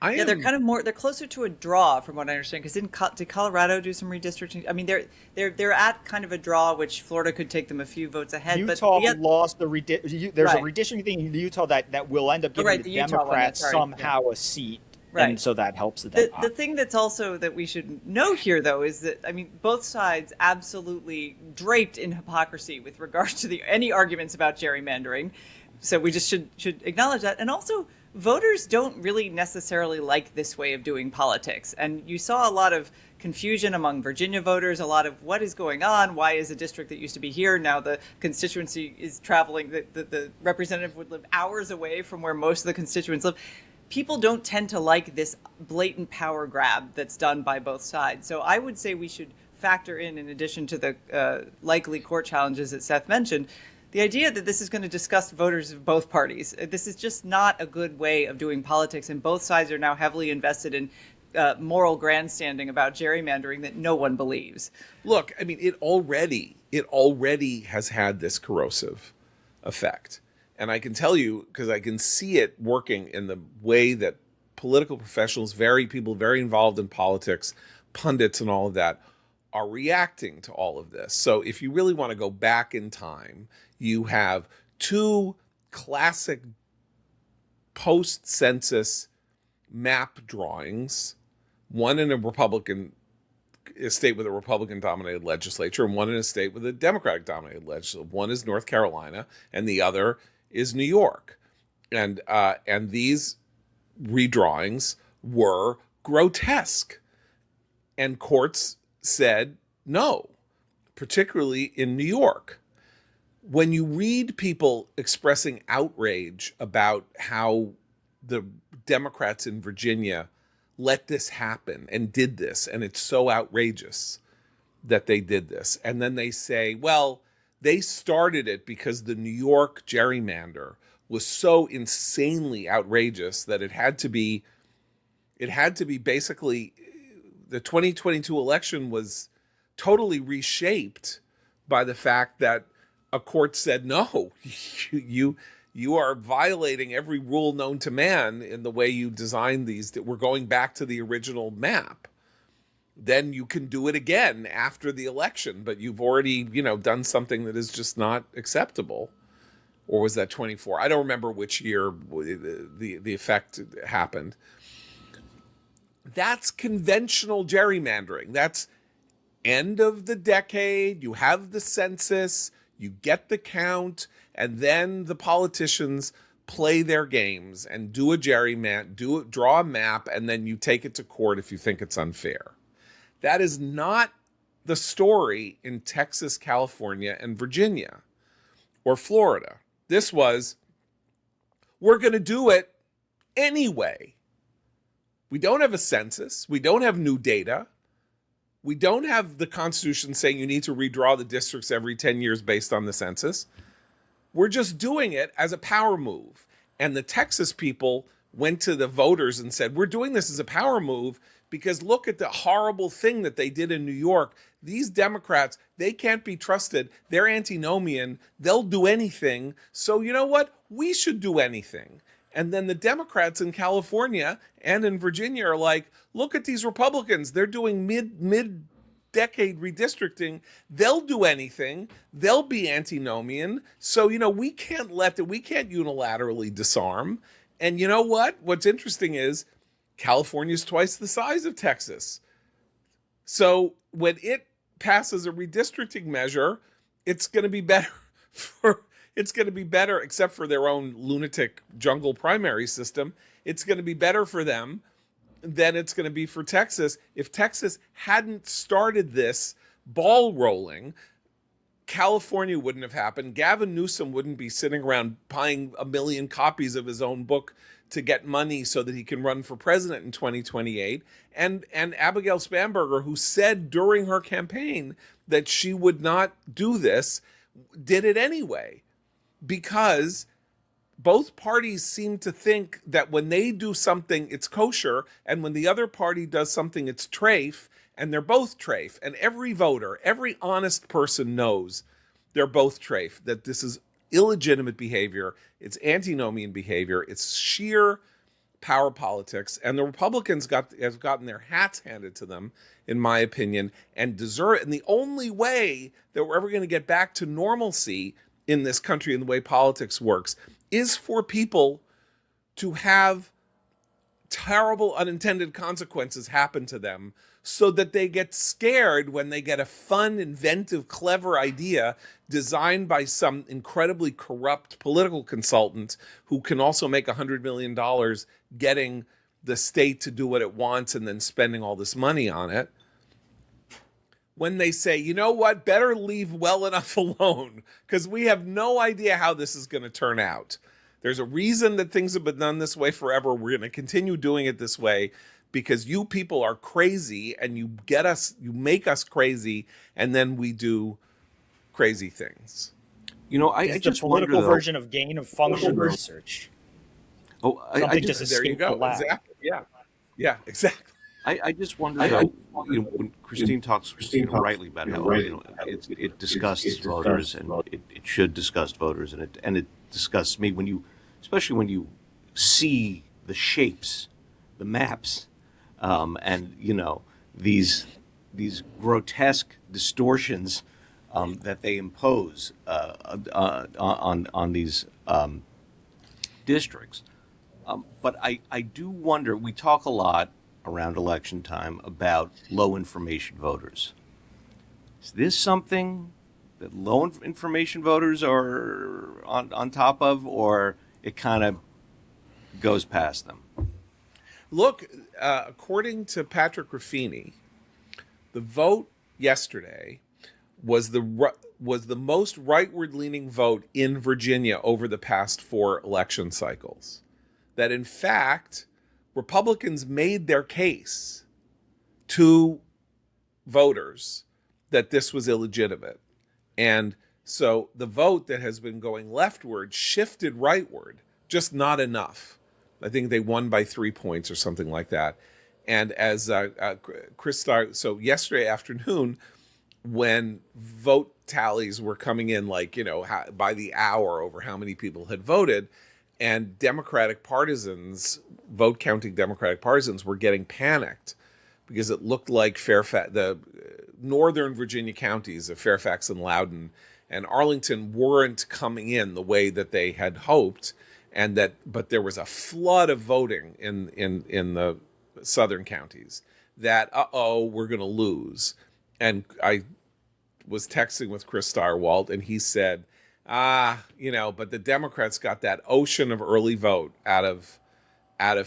D: They're closer to a draw from what I understand, because did Colorado do some redistricting? I mean, they're at kind of a draw, which Florida could take them a few votes ahead.
C: Utah lost there's a redistricting thing in Utah that will end up giving the Democrats somehow a seat
D: Right.
C: And so that helps the
D: The
C: Democrats.
D: thing that's also that we should note here, though, is that I mean, both sides absolutely draped in hypocrisy with regard to any arguments about gerrymandering. So we just should acknowledge that, and also voters don't really necessarily like this way of doing politics. And you saw a lot of confusion among Virginia voters, a lot of what is going on? Why is a district that used to be here now the constituency is traveling? The representative would live hours away from where most of the constituents live. People don't tend to like this blatant power grab that's done by both sides. So I would say we should factor in addition to the likely court challenges that Seth mentioned, the idea that this is going to disgust voters of both parties. This is just not a good way of doing politics, and both sides are now heavily invested in moral grandstanding about gerrymandering that no one believes.
A: Look, I mean, it already has had this corrosive effect. And I can tell you, because I can see it working in the way that political professionals, people very involved in politics, pundits and all of that, are reacting to all of this. So if you really want to go back in time, you have two classic post-census map drawings, one in a state with a Republican-dominated legislature, and one in a state with a Democratic-dominated legislature. One is North Carolina, and the other is New York. And these redrawings were grotesque. And courts said no, particularly in New York. When you read people expressing outrage about how the Democrats in Virginia let this happen and did this, and it's so outrageous that they did this, and then they say, well, they started it because the New York gerrymander was so insanely outrageous that it had to be basically, the 2022 election was totally reshaped by the fact that a court said, no, you are violating every rule known to man in the way you designed these, that we're going back to the original map. Then you can do it again after the election, but you've already, done something that is just not acceptable. Or was that 24? I don't remember which year the effect happened. That's conventional gerrymandering. That's end of the decade. You have the census, you get the count, and then the politicians play their games and do a draw a map, and then you take it to court if you think it's unfair. That is not the story in Texas, California, and Virginia, or Florida. This was, we're going to do it anyway. We don't have a census. We don't have new data. We don't have the Constitution saying you need to redraw the districts every 10 years based on the census. We're just doing it as a power move. And the Texas people went to the voters and said, we're doing this as a power move because look at the horrible thing that they did in New York. These Democrats, they can't be trusted. They're antinomian. They'll do anything. So you know what? We should do anything. And then the Democrats in California and in Virginia are like, look at these Republicans. They're doing mid-decade redistricting. They'll do anything. They'll be antinomian. So, we can't unilaterally disarm. And you know what? What's interesting is California's twice the size of Texas. So when it passes a redistricting measure, it's going to be better except for their own lunatic jungle primary system. It's going to be better for them than it's going to be for Texas. If Texas hadn't started this ball rolling, California wouldn't have happened. Gavin Newsom wouldn't be sitting around buying 1 million copies of his own book to get money so that he can run for president in 2028. And Abigail Spanberger, who said during her campaign that she would not do this, did it anyway. Because both parties seem to think that when they do something, it's kosher, and when the other party does something, it's trafe, and they're both trafe. And every voter, every honest person knows they're both trafe, that this is illegitimate behavior, it's antinomian behavior, it's sheer power politics, and the Republicans have gotten their hats handed to them, in my opinion, and deserve it. And the only way that we're ever going to get back to normalcy in this country and the way politics works is for people to have terrible unintended consequences happen to them so that they get scared when they get a fun, inventive, clever idea designed by some incredibly corrupt political consultant who can also make $100 million getting the state to do what it wants and then spending all this money on it. When they say, you know what, better leave well enough alone because we have no idea how this is going to turn out. There's a reason that things have been done this way forever. We're going to continue doing it this way because you people are crazy and you make us crazy, and then we do crazy things.
B: I
C: It's
B: just
C: the political
B: wonder, though,
C: version of gain of function research.
B: I
C: Something
B: just,
C: just
A: There you
C: escaped the
A: go.
C: lab.
A: Exactly. Yeah, exactly.
B: I just wonder, though, when Christine talks rightly about how it disgusts voters and it should disgust voters, and it disgusts me especially when you see the shapes, the maps, and these grotesque distortions that they impose on these districts. But I do wonder. We talk a lot around election time about low information voters. Is this something that low information voters are on top of, or it kind of goes past them?
A: Look, according to Patrick Ruffini, the vote yesterday was the most rightward-leaning vote in Virginia over the past 4 election cycles. That in fact, Republicans made their case to voters that this was illegitimate. And so the vote that has been going leftward shifted rightward, just not enough. I think they won by 3 points or something like that. And as Chris started, so yesterday afternoon, when vote tallies were coming in, by the hour over how many people had voted, and Democratic partisans, vote-counting Democratic partisans, were getting panicked because it looked like the northern Virginia counties of Fairfax and Loudoun and Arlington weren't coming in the way that they had hoped, but there was a flood of voting in the southern counties that, we're going to lose. And I was texting with Chris Stirewalt, and he said, but the Democrats got that ocean of early vote out of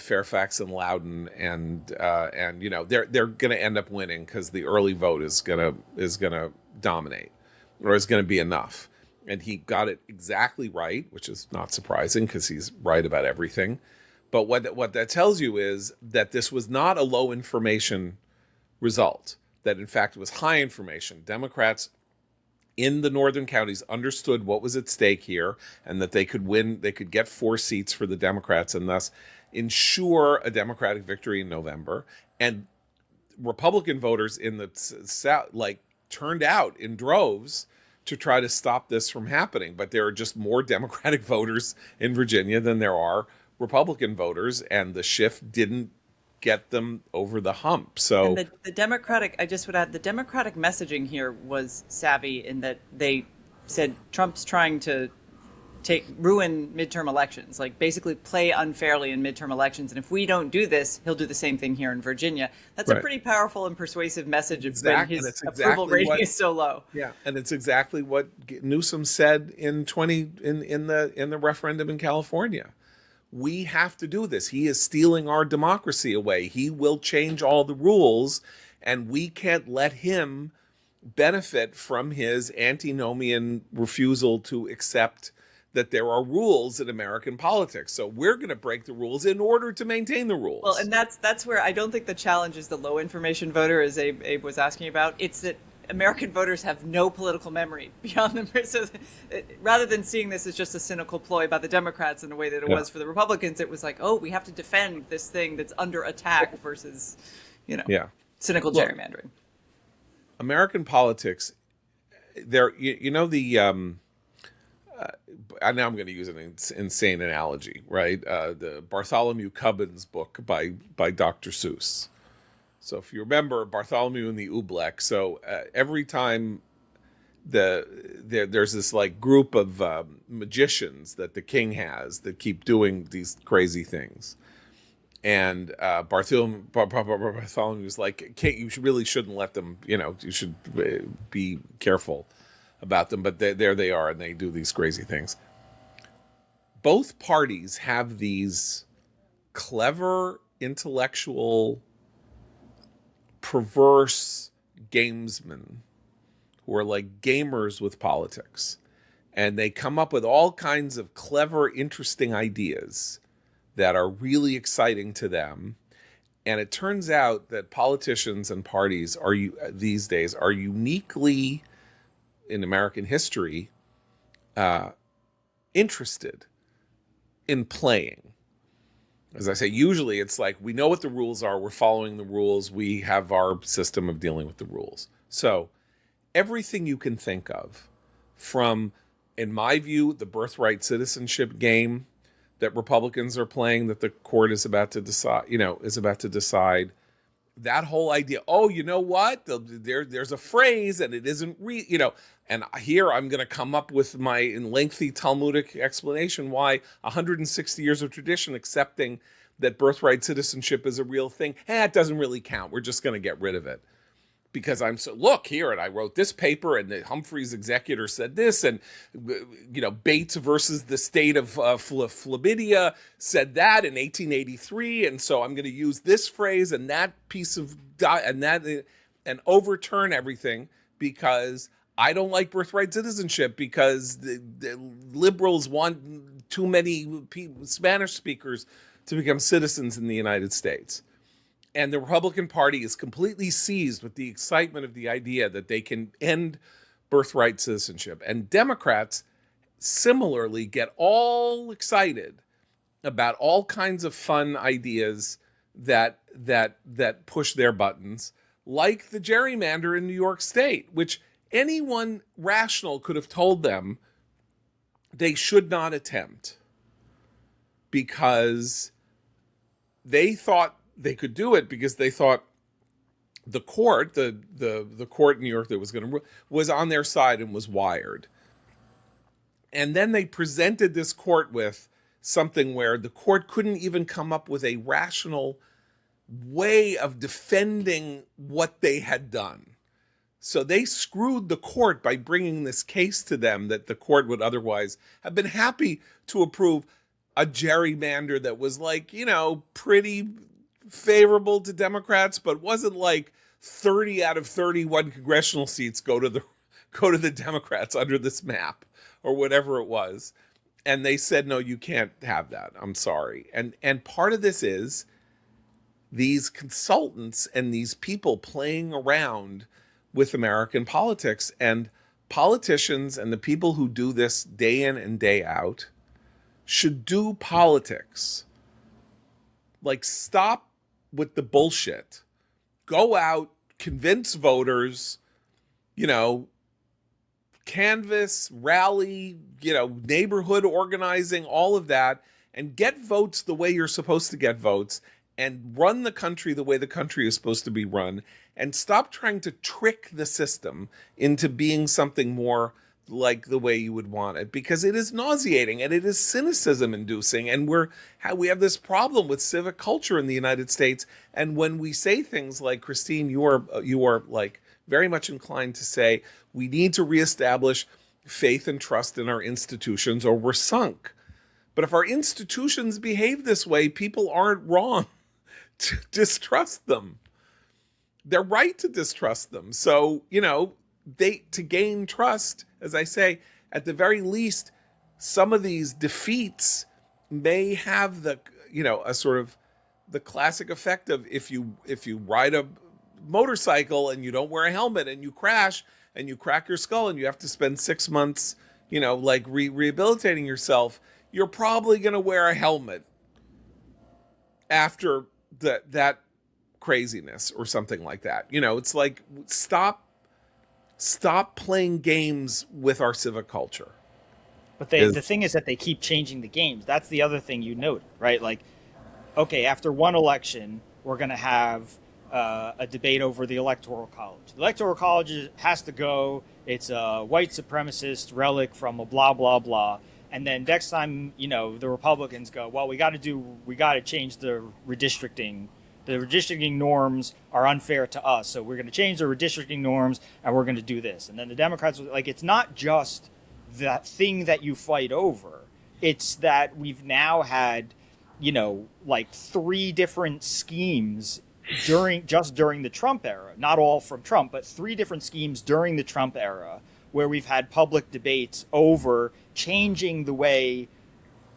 A: Fairfax and Loudoun, and they're going to end up winning because the early vote is going to dominate, or is going to be enough. And he got it exactly right, which is not surprising because he's right about everything. But what that tells you is that this was not a low information result. That in fact it was high information. Democrats in the northern counties understood what was at stake here, and that they could win. They could get 4 seats for the Democrats, and thus ensure a Democratic victory in November. And Republican voters in the South turned out in droves to try to stop this from happening. But there are just more Democratic voters in Virginia than there are Republican voters, and the shift didn't get them over the hump. So
D: and the Democratic, I just would add, the Democratic messaging here was savvy in that they said Trump's trying to ruin midterm elections, basically play unfairly in midterm elections. And if we don't do this, he'll do the same thing here in Virginia. That's right. A pretty powerful and persuasive message when his approval rating is so low.
A: Yeah, and it's exactly what Newsom said in the referendum in California. We have to do this. He is stealing our democracy away. He will change all the rules, and we can't let him benefit from his antinomian refusal to accept that there are rules in American politics. So we're going to break the rules in order to maintain the rules.
D: Well, and that's where I don't think the challenge is the low information voter, as Abe was asking about. It's that American voters have no political memory beyond them. So rather than seeing this as just a cynical ploy by the Democrats in the way that it was for the Republicans, it was we have to defend this thing that's under attack versus, cynical gerrymandering.
A: American politics, now I'm going to use an insane analogy, right? The Bartholomew Cubbins book by Dr. Seuss. So if you remember Bartholomew and the Oobleck, so every time there's this group of magicians that the king has that keep doing these crazy things, And Bartholomew was like, you really shouldn't let them, you should be careful about them. But there they are, and they do these crazy things. Both parties have these clever, intellectual, perverse gamesmen who are like gamers with politics. And they come up with all kinds of clever, interesting ideas that are really exciting to them. And it turns out that politicians and parties these days are uniquely, in American history, interested in playing. As I say, usually it's like, we know what the rules are, we're following the rules, we have our system of dealing with the rules. So everything you can think of, from, in my view, the birthright citizenship game that Republicans are playing, that the court is about to decide, that whole idea, oh, you know what? There's a phrase and it isn't and here I'm going to come up with my lengthy Talmudic explanation why 160 years of tradition accepting that birthright citizenship is a real thing, it doesn't really count. We're just going to get rid of it. Because look here, and I wrote this paper, and the Humphrey's executor said this, and Bates versus the state of Floridia said that in 1883, and so I'm going to use this phrase and that piece of and overturn everything because I don't like birthright citizenship because the liberals want too many Spanish speakers to become citizens in the United States. And the Republican Party is completely seized with the excitement of the idea that they can end birthright citizenship. And Democrats similarly get all excited about all kinds of fun ideas that push their buttons, like the gerrymander in New York State, which anyone rational could have told them they should not attempt because they thought they could do it because they thought the court, the court in New York that was going to was on their side and was wired. And then they presented this court with something where the court couldn't even come up with a rational way of defending what they had done. So they screwed the court by bringing this case to them that the court would otherwise have been happy to approve, a gerrymander that was like, pretty favorable to Democrats, but wasn't like 30 out of 31 congressional seats go to the Democrats under this map or whatever it was. And they said, no, you can't have that. I'm sorry. And part of this is these consultants and these people playing around with American politics, and politicians and the people who do this day in and day out should do politics. Like, stop with the bullshit. Go out, convince voters, canvass, rally, neighborhood organizing, all of that, and get votes the way you're supposed to get votes, and run the country the way the country is supposed to be run, and stop trying to trick the system into being something more like the way you would want it, because it is nauseating and it is cynicism inducing. And we have this problem with civic culture in the United States. And when we say things like, Christine, you are like very much inclined to say, we need to reestablish faith and trust in our institutions or we're sunk. But if our institutions behave this way, people aren't wrong to distrust them. They're right to distrust them. So, to gain trust, as I say, at the very least, some of these defeats may have a sort of the classic effect of if you ride a motorcycle and you don't wear a helmet and you crash and you crack your skull and you have to spend 6 months, rehabilitating yourself, you're probably going to wear a helmet after that craziness or something like that. It's like, stop playing games with our civic culture.
C: But the thing is that they keep changing the games. That's the other thing you note, right? Like, okay, after one election, we're going to have a debate over the Electoral College. The Electoral College has to go. It's a white supremacist relic from a blah, blah, blah. And then next time, the Republicans go, well, we got to change the redistricting. The redistricting norms are unfair to us, so we're going to change the redistricting norms, and we're going to do this. And then the Democrats, it's not just that thing that you fight over. It's that we've now had, 3 different schemes during the Trump era, not all from Trump, but 3 different schemes during the Trump era where we've had public debates over changing the way,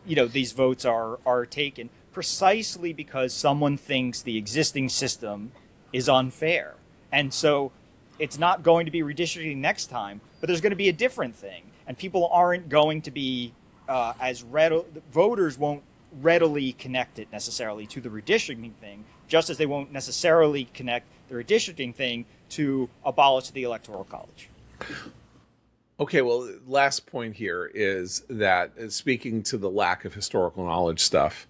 C: these votes are taken, precisely because someone thinks the existing system is unfair. And so it's not going to be redistricting next time, but there's going to be a different thing. And people aren't going to be voters won't readily connect it necessarily to the redistricting thing, just as they won't necessarily connect the redistricting thing to abolish the Electoral College.
A: Okay, well, last point here is that, speaking to the lack of historical knowledge stuff,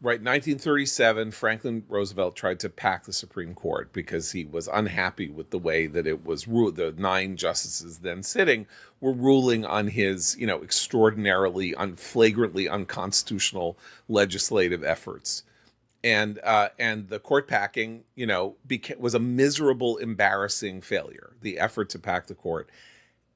A: right, 1937, Franklin Roosevelt tried to pack the Supreme Court because he was unhappy with the way that it was ruled. The 9 justices then sitting were ruling on his, extraordinarily, flagrantly unconstitutional legislative efforts. And the court packing, was a miserable, embarrassing failure, the effort to pack the court.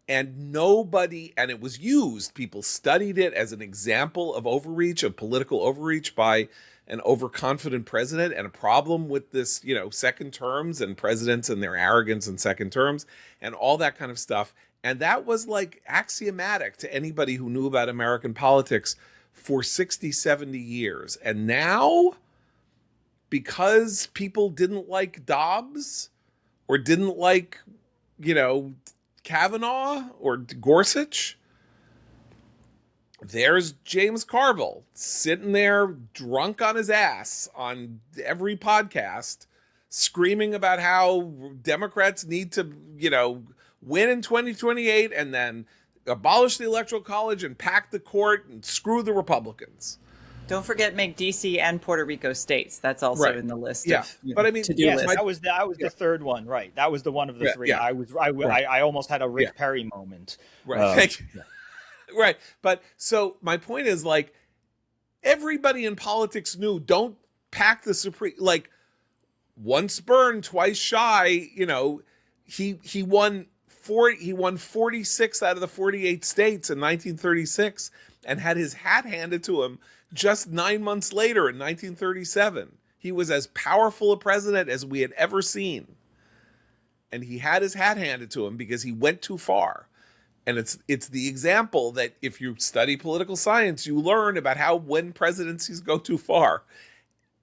A: And it was used, people studied it as an example of overreach, of political overreach by an overconfident president, and a problem with this, second terms and presidents and their arrogance in second terms and all that kind of stuff. And that was axiomatic to anybody who knew about American politics for 60, 70 years. And now, because people didn't like Dobbs or didn't like, Kavanaugh or Gorsuch, there's James Carville sitting there drunk on his ass on every podcast, screaming about how Democrats need to, win in 2028 and then abolish the Electoral College and pack the court and screw the Republicans.
D: Don't forget, make DC and Puerto Rico states. That's also
A: right.
D: in the list.
A: Yeah, but I mean,
C: yes, that was the third one, right? That was the one of the 3.
A: Yeah.
C: I almost had a Rick Perry moment.
A: Right. Thank you. Right. But so my point is, everybody in politics knew, don't pack the Supreme, once burned, twice shy. He won 46 out of the 48 states in 1936 and had his hat handed to him just 9 months later in 1937. He was as powerful a president as we had ever seen. And he had his hat handed to him because he went too far. And it's the example that if you study political science, you learn about how when presidencies go too far.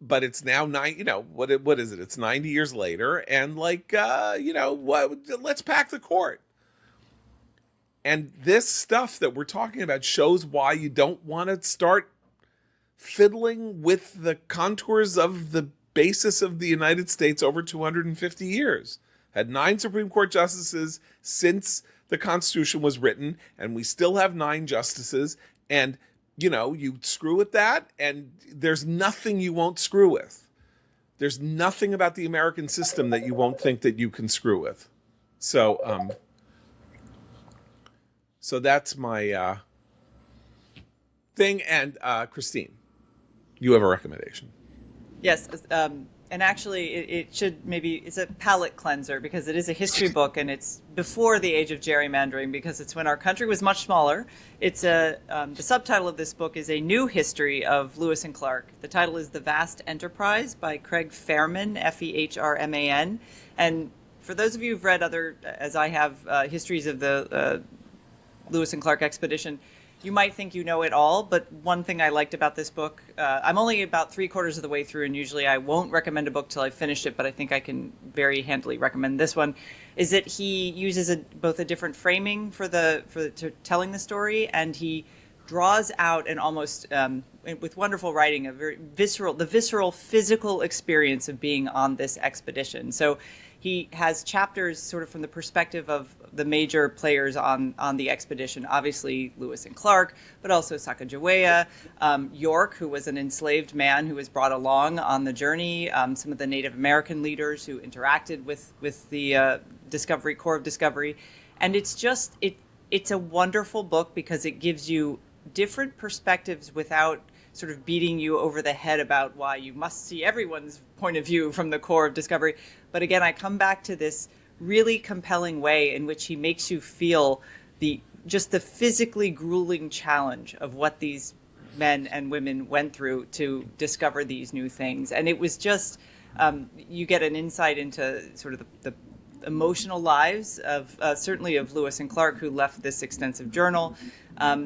A: But it's now what is it? It's 90 years later, and let's pack the court. And this stuff that we're talking about shows why you don't want to start fiddling with the contours of the basis of the United States over 250 years. Had 9 Supreme Court justices since the Constitution was written, and we still have 9 justices. And, you screw with that, and there's nothing you won't screw with. There's nothing about the American system that you won't think that you can screw with. So that's my thing. And Christine, you have a recommendation.
D: Yes. And actually, it should it's a palate cleanser because it is a history book, and it's before the age of gerrymandering because it's when our country was much smaller. It's the subtitle of this book is A New History of Lewis and Clark. The title is The Vast Enterprise by Craig Fairman, Fehrman. And for those of you who've read other, as I have, histories of the Lewis and Clark expedition, you might think you know it all, but one thing I liked about this book, I'm only about 3/4 of the way through, and usually I won't recommend a book till I've finished it, but I think I can very handily recommend this one, is that he uses both a different framing for telling the story, and he draws out an almost, with wonderful writing, a very visceral physical experience of being on this expedition. So he has chapters sort of from the perspective of the major players on the expedition, obviously Lewis and Clark, but also Sacagawea, York, who was an enslaved man who was brought along on the journey, some of the Native American leaders who interacted with the Corps of Discovery. And it's just, it's a wonderful book because it gives you different perspectives without sort of beating you over the head about why you must see everyone's point of view from the core of Discovery. But again, I come back to this really compelling way in which he makes you feel just the physically grueling challenge of what these men and women went through to discover these new things. And it was just, you get an insight into sort of the emotional lives of certainly of Lewis and Clark, who left this extensive journal.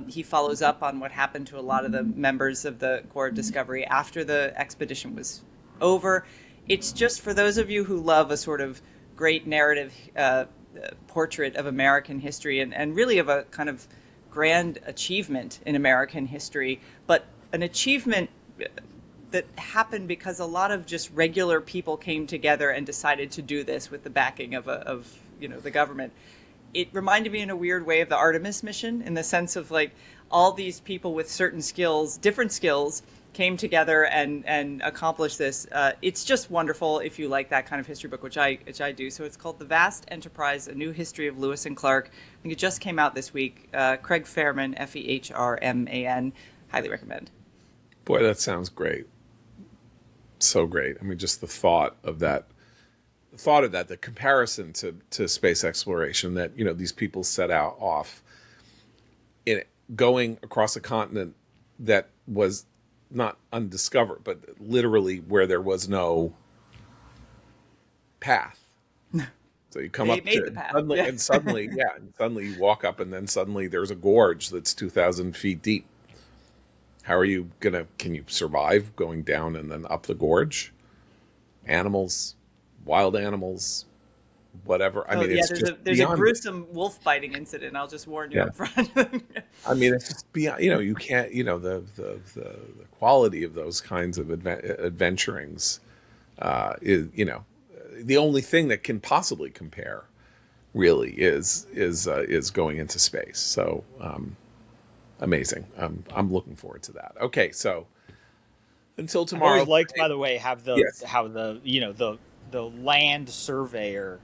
D: He follows up on what happened to a lot of the members of the Corps of Discovery after the expedition was over. It's just for those of you who love a sort of great narrative portrait of American history and really of a kind of grand achievement in American history, but an achievement that happened because a lot of just regular people came together and decided to do this with the backing of the government. It reminded me in a weird way of the Artemis mission, in the sense of like all these people with certain skills, different skills, came together and accomplished this. It's just wonderful if you like that kind of history book, which I do. So it's called The Vast Enterprise: A New History of Lewis and Clark. I think it just came out this week. Craig Fairman, Fehrman. Highly recommend.
A: Boy, that sounds great. So great. I mean, just the thought of that, the comparison to space exploration, that, you know, these people set out off in going across a continent that was not undiscovered, but literally where there was no path. So you come up to
D: the path.
A: Suddenly, and suddenly you walk up, and then suddenly there's a gorge that's 2,000 feet deep. How are you can you survive going down and then up the gorge? Animals, wild animals, whatever. I mean, it's
D: there's a gruesome wolf biting incident. I'll just warn you up front.
A: I mean, it's just beyond, you know, you can't, you know, the quality of those kinds of adventurings is, you know, the only thing that can possibly compare really is going into space. So, amazing. I'm looking forward to that. Okay. So until tomorrow.
C: I always liked, by the way, how the land surveyor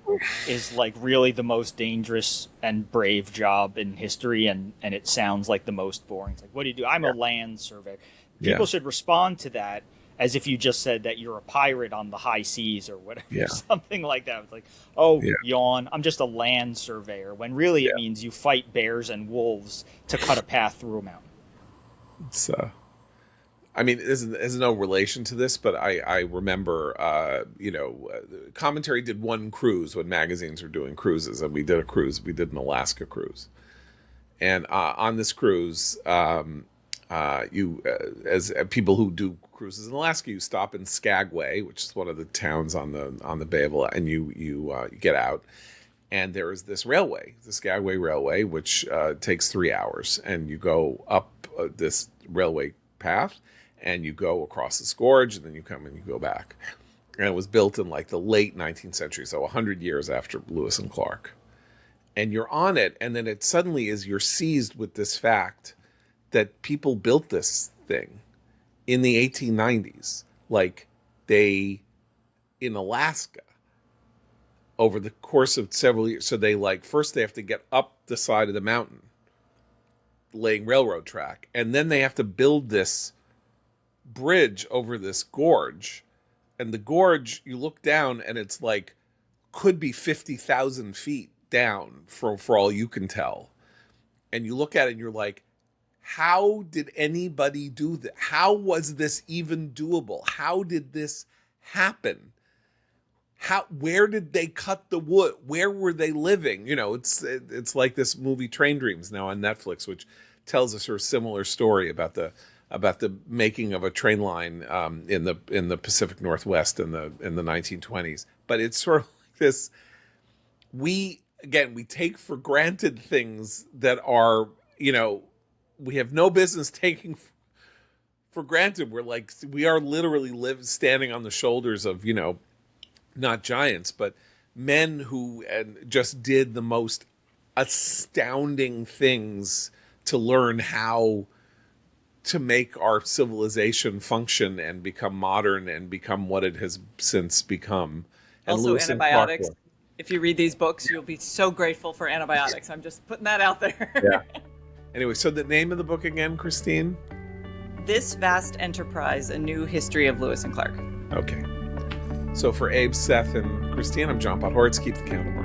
C: is like really the most dangerous and brave job in history, and it sounds like the most boring. It's like, what do you do? I'm a land surveyor. People should respond to that as if you just said that you're a pirate on the high seas or whatever, something like that. It's like, yawn, I'm just a land surveyor, when really it means you fight bears and wolves to cut a path through a mountain.
A: It's I mean, there's no relation to this, but I remember, Commentary did one cruise when magazines were doing cruises, and we did a cruise. We did an Alaska cruise. And on this cruise, as people who do cruises in Alaska, you stop in Skagway, which is one of the towns on the Bay of Alaska, and you get out. And there is this railway, the Skagway Railway, which takes 3 hours, and you go up this railway path, and you go across this gorge, and then you come and you go back. And it was built in like the late 19th century, so 100 years after Lewis and Clark. And you're on it, and then it suddenly you're seized with this fact that people built this thing in the 1890s. Like in Alaska, over the course of several years. So first they have to get up the side of the mountain, laying railroad track, and then they have to build this bridge over this gorge. And the gorge, you look down and it's like, could be 50,000 feet down for all you can tell. And you look at it and you're like, how did anybody do that? How was this even doable? How did this happen? Where did they cut the wood? Where were they living? You know, it's like this movie Train Dreams now on Netflix, which tells a sort of similar story about the making of a train line in the Pacific Northwest in the 1920s. But it's sort of like this. We take for granted things that are, you know, we have no business taking for granted. We are literally standing on the shoulders of, you know, not giants, but men who just did the most astounding things to learn how to make our civilization function and become modern and become what it has since become. And
D: also,
A: Lewis
D: antibiotics. If you read these books, you'll be so grateful for antibiotics. I'm just putting that out there.
A: Yeah. Anyway, so the name of the book again, Christine?
D: This Vast Enterprise, A New History of Lewis and Clark.
A: Okay. So for Abe, Seth, and Christine, I'm John Podhoretz. Keep the candle burning.